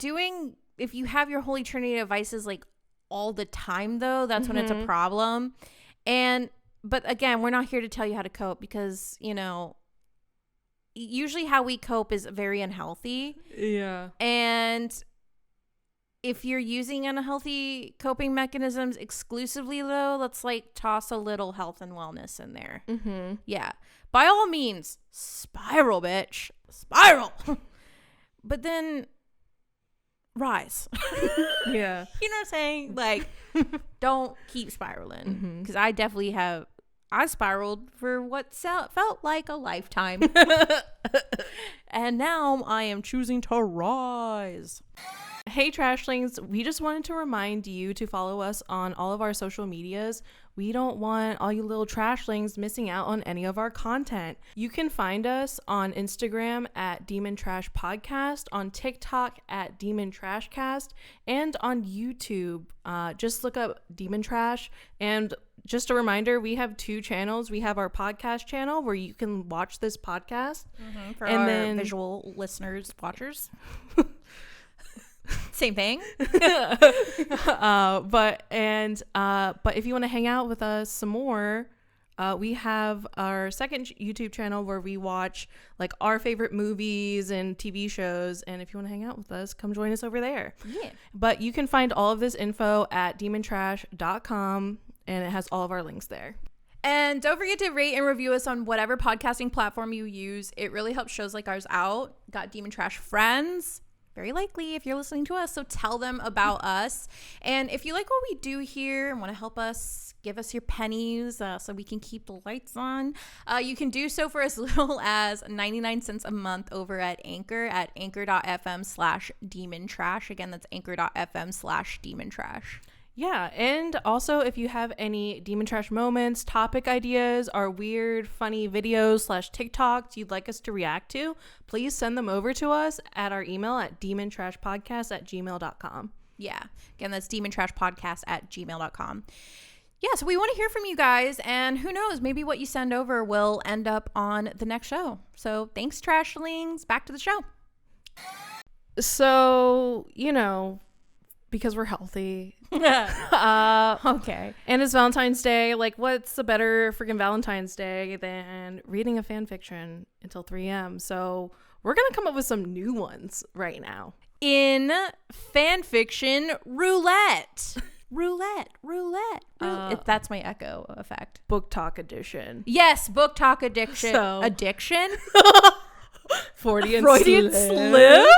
have your holy trinity of vices like all the time, though, that's when it's a problem. But again, we're not here to tell you how to cope because, you know, usually how we cope is very unhealthy. Yeah. And if you're using unhealthy coping mechanisms exclusively, though, let's like toss a little health and wellness in there. Yeah. By all means, spiral, bitch. Spiral. But then rise. Yeah. You know what I'm saying? Like, don't keep spiraling. Because I definitely I spiraled for what felt like a lifetime. And now I am choosing to rise. Hey Trashlings, we just wanted to remind you to follow us on all of our social medias. We don't want all you little Trashlings missing out on any of our content. You can find us on Instagram at Demon Trash Podcast, on TikTok at Demon Trashcast, and on YouTube. Just look up Demon Trash. And just a reminder, we have 2 channels. We have our podcast channel where you can watch this podcast. For our visual listeners, watchers. Same thing. But if you want to hang out with us some more, we have our second YouTube channel where we watch like our favorite movies and TV shows. And if you want to hang out with us, come join us over there. Yeah. But you can find all of this info at demontrash.com, and it has all of our links there. And don't forget to rate and review us on whatever podcasting platform you use. It really helps shows like ours out. Got Demon Trash friends. Very likely if you're listening to us, so tell them about us. And if you like what we do here and want to help us, give us your pennies so we can keep the lights on, you can do so for as little as 99 cents a month over at anchor.fm/demontrash. Again, that's anchor.fm/demontrash. Yeah, and also if you have any Demon Trash moments, topic ideas, or weird, funny videos / TikToks you'd like us to react to, please send them over to us at our email at demontrashpodcast@gmail.com. Yeah, again, that's demontrashpodcast@gmail.com. Yeah, so we want to hear from you guys, and who knows, maybe what you send over will end up on the next show. So thanks, Trashlings. Back to the show. So, you know, because we're healthy. Okay. And it's Valentine's Day. Like, what's a better freaking Valentine's Day than reading a fan fiction until 3 a.m.? So we're going to come up with some new ones right now. In fan fiction roulette. Roulette. That's my echo effect. Book talk edition. Yes, book talk addiction. So. Addiction? Freudian slip?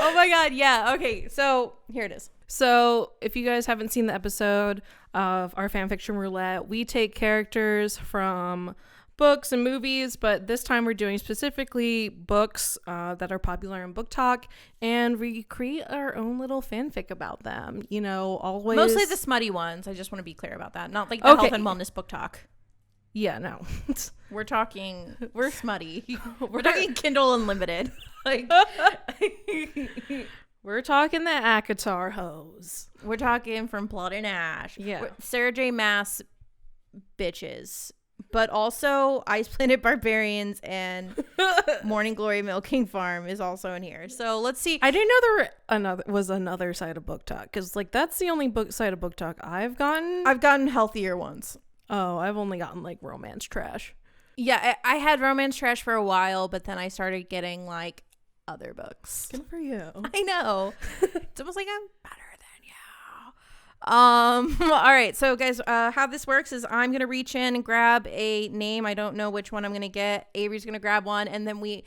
Oh my god, yeah. Okay, so here it is. So if you guys haven't seen the episode of our fanfiction roulette, we take characters from books and movies, but this time we're doing specifically books that are popular in book talk, and we create our own little fanfic about them. You know, always mostly the smutty ones. I just want to be clear about that. Not like the health and wellness book talk. Yeah, no. We're smutty. We're talking Kindle Unlimited. Like we're talking the ACOTAR hose. We're talking from Blood and Ash. Yeah. Sarah J. Maas bitches. But also Ice Planet Barbarians and Morning Glory Milking Farm is also in here. So let's see. I didn't know there was another side of book talk, because like that's the only side of book talk I've gotten. I've gotten healthier ones. Oh, I've only gotten like romance trash. Yeah, I had romance trash for a while, but then I started getting like other books. Good for you. I know. It's almost like I'm better than you. All right, so guys, how this works is I'm gonna reach in and grab a name. I don't know which one I'm gonna get. Avery's gonna grab one, and then we're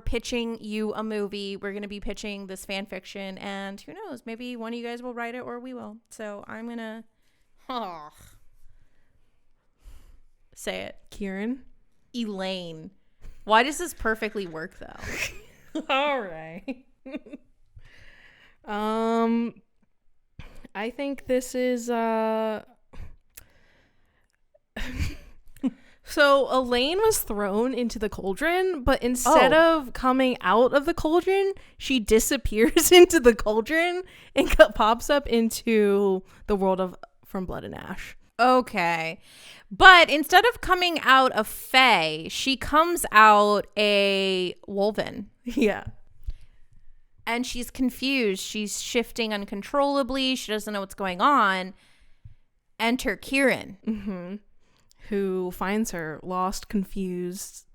pitching you a movie. We're gonna be pitching this fan fiction, and who knows, maybe one of you guys will write it or we will. So I'm gonna say it. Kieran? Elaine. Why does this perfectly work though? All right. I think this is so Elaine was thrown into the cauldron, but instead of coming out of the cauldron, she disappears into the cauldron and pops up into the world of From Blood and Ash. Okay. But instead of coming out a fae, she comes out a wolven. Yeah. And she's confused. She's shifting uncontrollably. She doesn't know what's going on. Enter Kieran. Mm-hmm. Who finds her lost, confused,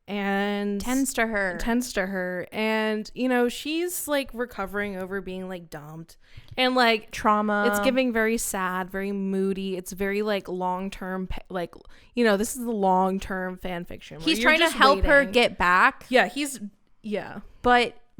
and tends to her. And, you know, she's like recovering over being like dumped and like trauma. It's giving very sad, very moody. It's very like long-term, like, you know, this is the long-term fan fiction. He's trying to help her get back. Yeah.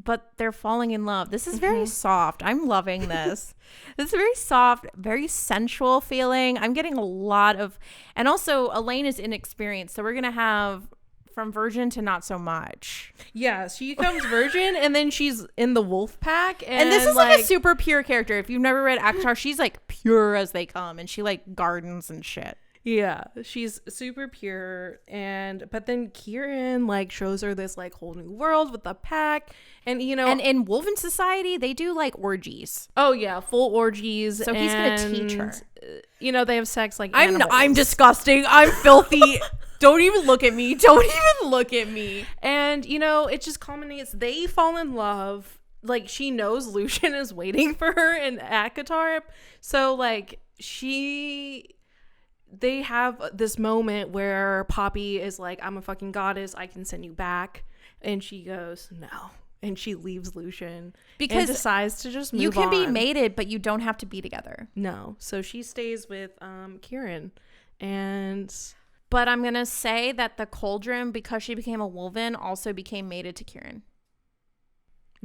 But they're falling in love. This is very soft. I'm loving this. This is very soft, very sensual feeling. I'm getting a lot of, and also Elaine is inexperienced. So we're going to have from virgin to not so much. Yeah. She becomes virgin and then she's in the wolf pack. And this is like a super pure character. If you've never read ACOTAR, she's like pure as they come and she like gardens and shit. Yeah, she's super pure, but then Kieran like shows her this like whole new world with the pack, and you know, and in Wolven society they do like orgies. Oh yeah, full orgies. So he's gonna teach her. You know, they have sex like I'm disgusting. I'm filthy. Don't even look at me. Don't even look at me. And you know, it just culminates. They fall in love. Like she knows Lucian is waiting for her in ACOTAR, so like they have this moment where Poppy is like, I'm a fucking goddess, I can send you back. And she goes, no. And she leaves Lucian because decides to just move on. You can be mated, but you don't have to be together. No. So she stays with Kieran. But I'm going to say that the cauldron, because she became a wolven, also became mated to Kieran.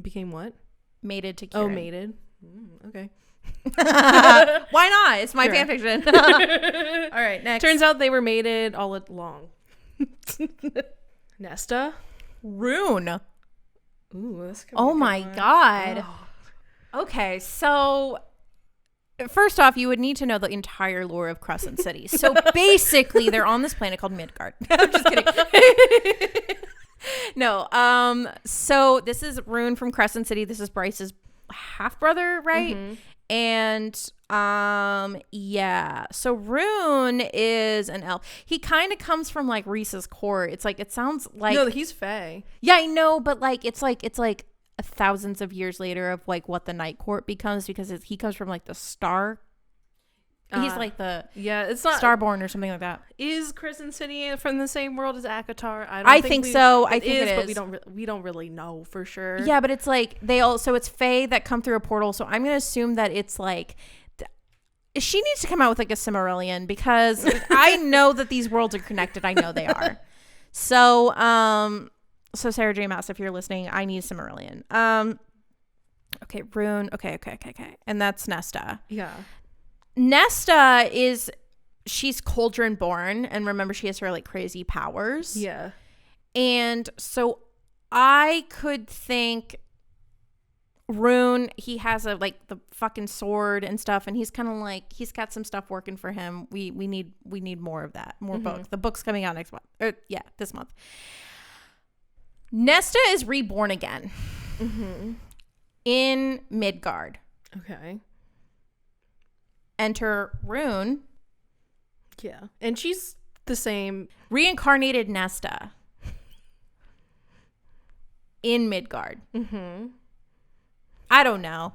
Became what? Mated to Kieran. Oh, mated. Okay. Why not? It's my fan fiction. All right, next. Turns out they were mated all along. Nesta. Rune. Ooh, that's oh my god. Oh. Okay, so first off, you would need to know the entire lore of Crescent City. So basically, they're on this planet called Midgard. I'm just kidding. No. So this is Rune from Crescent City. This is Bryce's half brother, right? Mm-hmm. And yeah, so Rune is an elf. He kind of comes from like Reese's court. It's like, it sounds like, no, he's fae. Yeah, I know, but like it's like thousands of years later of like what the Night Court becomes, because he comes from like the star. He's like it's not Starborn or something like that. Is Crescent City from the same world as ACOTAR? I think so. I think it is, but we don't really know for sure. Yeah, but it's like so it's fae that come through a portal. So I'm gonna assume that it's like she needs to come out with like a Silmarillion, because I know that these worlds are connected. I know they are. So so Sarah J. Maas, if you're listening, I need Silmarillion. Okay, Rune. Okay, and that's Nesta. Yeah. Nesta she's cauldron born, and remember she has her like crazy powers. Yeah. And so I could think Rune, he has like the fucking sword and stuff, and he's kind of like, he's got some stuff working for him. We need more of that, more books. The book's coming out next month. This month. Nesta is reborn again in Midgard. Okay. Enter Rune. Yeah. And she's the same. Reincarnated Nesta. In Midgard. I don't know.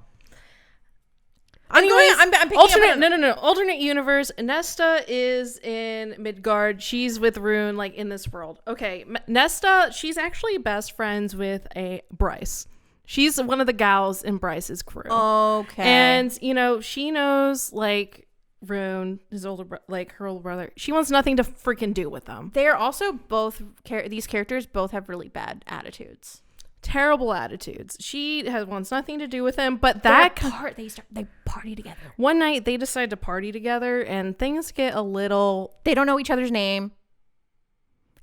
I'm picking alternate universe. Nesta is in Midgard. She's with Rune, like in this world. Okay. Nesta, she's actually best friends with Bryce. She's one of the gals in Bryce's crew. Okay. And, you know, she knows, like, Rune, his older her older brother. She wants nothing to freaking do with them. They are also both, these characters both have really bad attitudes. Terrible attitudes. She wants nothing to do with him, but they party together. One night, they decide to party together, and things get a little... They don't know each other's name.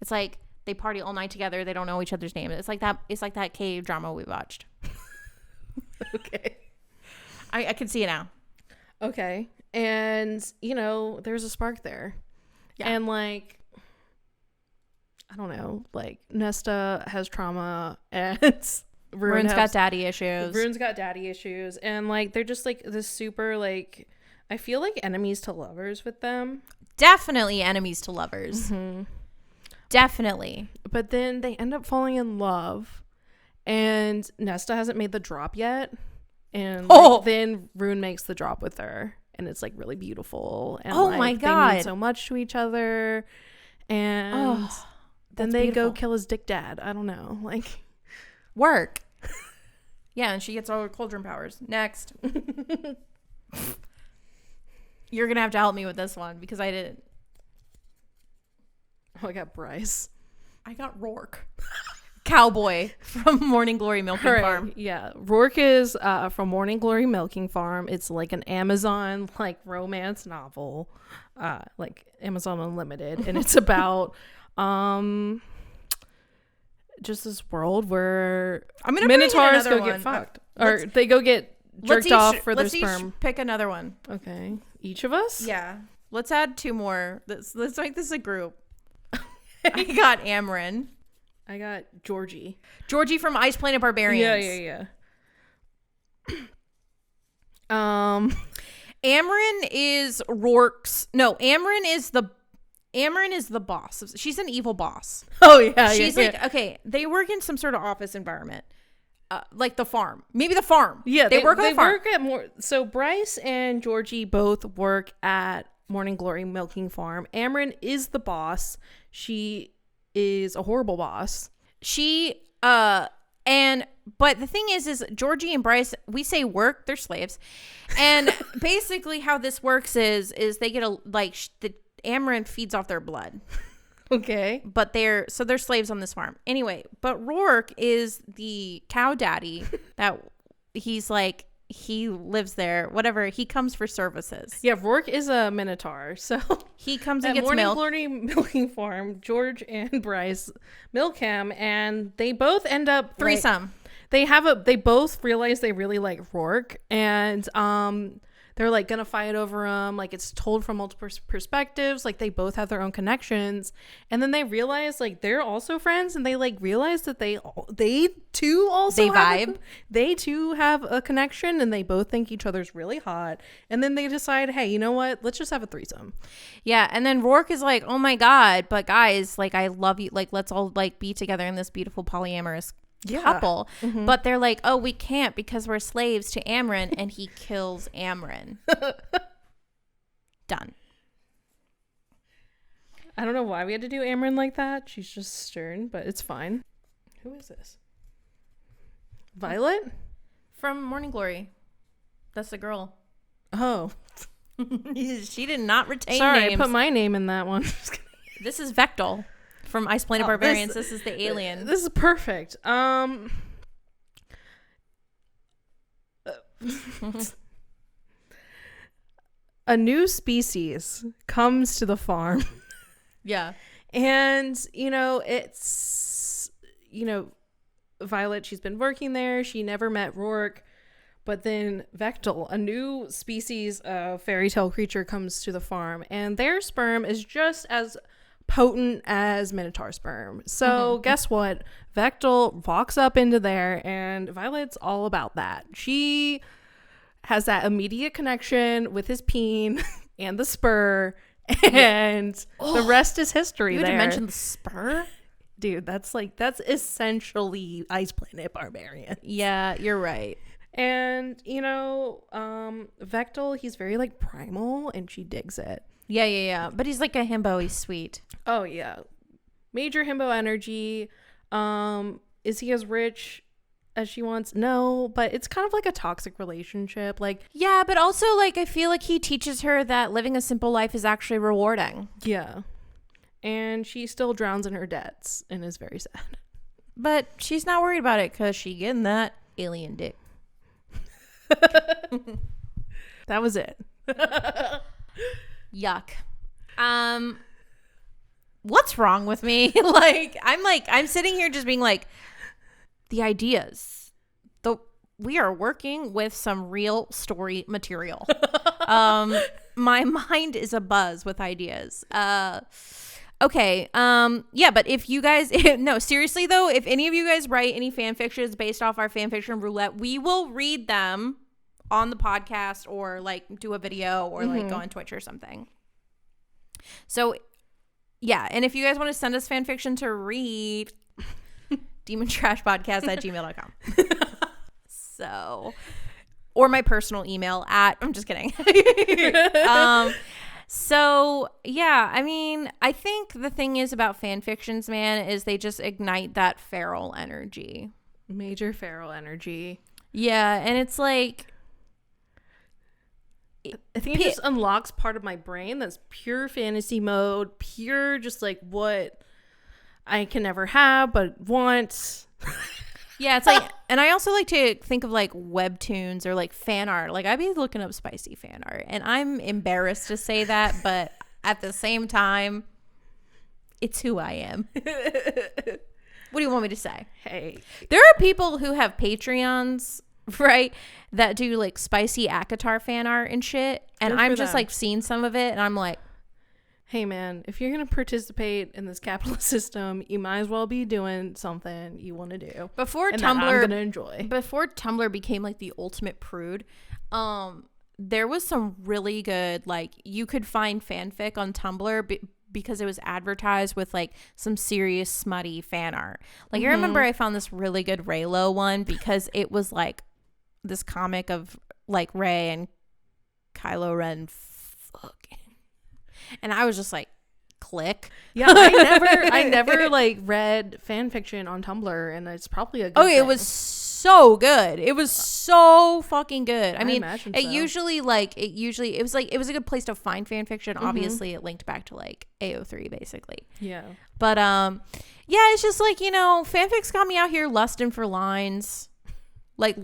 It's like... They party all night together. They don't know each other's name. It's like that cave drama we watched. Okay. I can see it now. Okay. And, you know, there's a spark there. Yeah. And, like, I don't know, like, Nesta has trauma and Rune's got daddy issues. Rune's got daddy issues. And, like, they're just, like, this super, like, I feel like enemies to lovers with them. Definitely enemies to lovers. Mm-hmm. Definitely. But then they end up falling in love. And Nesta hasn't made the drop yet. And like, then Rune makes the drop with her. And it's, like, really beautiful. And, like, my God. They mean so much to each other. And then they go kill his dick dad. I don't know. Like, work. Yeah, and she gets all her cauldron powers. Next. You're going to have to help me with this one because I didn't. Oh, I got Bryce. I got Rourke. Cowboy from Morning Glory Milking Farm. Yeah. Rourke is from Morning Glory Milking Farm. It's like an Amazon like romance novel. Like Amazon Unlimited. And it's about just this world where Minotaurs go get fucked. Or they go get jerked off for their sperm. Let's pick another one. Okay. Each of us? Yeah. Let's add 2 more. Let's make this a group. I got Amren. I got Georgie. Georgie from Ice Planet Barbarians. Yeah. Amren is Rourke's. No, Amren is the boss. She's an evil boss. Oh yeah. She's okay. They work in some sort of office environment. Like the farm. Maybe the farm. Yeah, they work on the farm. Work at more. So Bryce and Georgie both work at Morning Glory Milking Farm. Amren is the boss. She is a horrible boss. But the thing is Georgie and Bryce, we say work, they're slaves. And basically how this works is they get the Amren feeds off their blood. Okay. But they're slaves on this farm. Anyway, but Rourke is the cow daddy that he's like, he lives there, whatever. He comes for services. Yeah, Rourke is a Minotaur. So he comes and gets Morning milk. Glory Milking Farm, George and Bryce milk him, and they both end up threesome. They both realize they really like Rourke, and they're like gonna fight over him. Like it's told from multiple perspectives. Like they both have their own connections, and then they realize like they're also friends, and they like realize that they too vibe. They too have a connection, and they both think each other's really hot. And then they decide, hey, you know what? Let's just have a threesome. Yeah, and then Rourke is like, oh my God, but guys, like I love you. Like let's all like be together in this beautiful polyamorous couple. Mm-hmm. But they're like, oh, we can't because we're slaves to Amren, and he kills Amren. Done. I don't know why we had to do Amren like that. She's just stern, but it's fine. Who is this? Violet? From Morning Glory. That's the girl. Oh. She did not retain Sorry, names. I put my name in that one. This is Vectel from Ice Planet Barbarians. This is the alien. This is perfect. A new species comes to the farm. Yeah. And, it's, Violet, she's been working there. She never met Rourke. But then Vectel, a new species of fairy tale creature, comes to the farm. And their sperm is just as potent as Minotaur sperm. So guess what? Vectel walks up into there, and Violet's all about that. She has that immediate connection with his peen and the spur, and the rest is history. You there. had to mention the spur? Dude, that's essentially Ice Planet Barbarian. Yeah, you're right. And, Vectel, he's very, like, primal, and she digs it. Yeah. But he's like a himbo. He's sweet. Oh, yeah. Major himbo energy. Is he as rich as she wants? No, but it's kind of like a toxic relationship. Like, yeah, but also, like, I feel like he teaches her that living a simple life is actually rewarding. Yeah. And she still drowns in her debts and is very sad. But she's not worried about it because she getting that alien dick. That was it. Yuck. What's wrong with me? I'm sitting here just being like, the ideas, we are working with some real story material. My mind is abuzz with ideas. Okay. Yeah, but if you guys, no, seriously though, if any of you guys write any fan fictions based off our fan fiction roulette, we will read them on the podcast or like do a video or like go on Twitch or something. So yeah. And if you guys want to send us fan fiction to read, demontrashpodcast@gmail.com. So, or my personal email I'm just kidding. So yeah, I mean, I think the thing is about fan fictions, man, is they just ignite that feral energy. Major feral energy. Yeah, and it's like, I think it just unlocks part of my brain that's pure fantasy mode, pure just like what I can never have but want. Yeah, it's like, and I also like to think of like webtoons or like fan art. Like I'd be looking up spicy fan art, and I'm embarrassed to say that, but at the same time, it's who I am. What do you want me to say? Hey, there are people who have Patreons, right, that do like spicy ACOTAR fan art and shit, and I'm just like seeing some of it, and I'm like, hey man, if you're gonna participate in this capitalist system, you might as well be doing something you want to do. Before and Tumblr, I'm gonna enjoy. Before Tumblr became like the ultimate prude, there was some really good, like, you could find fanfic on Tumblr because it was advertised with like some serious smutty fan art. Like I remember I found this really good Raylo one because it was like this comic of like Rey and Kylo Ren fucking. And I was just like, click. Yeah, I never like read fan fiction on Tumblr, and it's probably a good thing. It was so good. It was so fucking good. I mean, it so. Usually it was a good place to find fan fiction. Obviously, it linked back to like AO3 basically. Yeah. But yeah, it's just like, you know, fanfics got me out here lusting for lines, like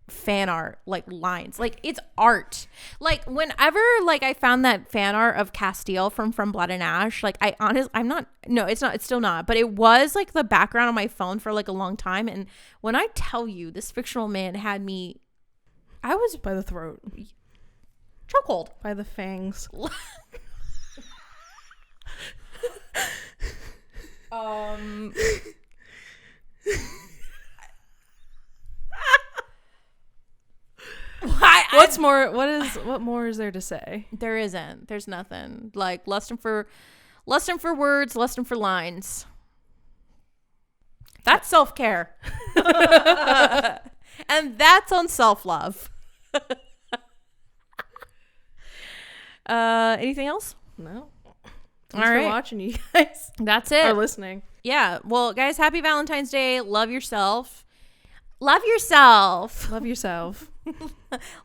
fan art, like lines, like it's art. Like whenever like I found that fan art of Castile from Blood and Ash, like it's still not, but it was like the background on my phone for like a long time. And when I tell you, this fictional man had me, I was by the throat, chokehold, by the fangs. What more is there to say? There isn't. There's nothing. Like lusting for words, lusting for lines. That's self-care. And that's on self-love. Anything else? No. Thanks for watching, you guys. That's it. Or listening. Yeah. Well, guys, happy Valentine's Day. Love yourself. Love yourself. Love yourself.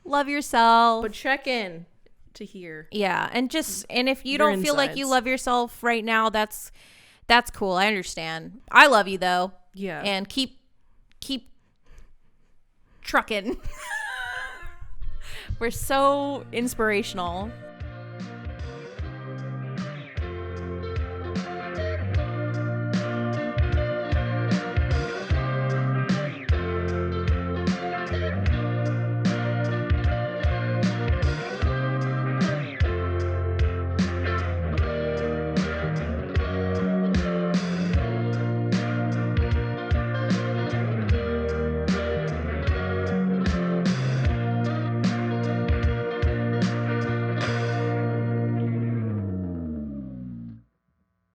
Love yourself. But check in to hear. Yeah. And if you don't feel like you love yourself right now, that's cool. I understand. I love you though. Yeah. And keep trucking. We're so inspirational.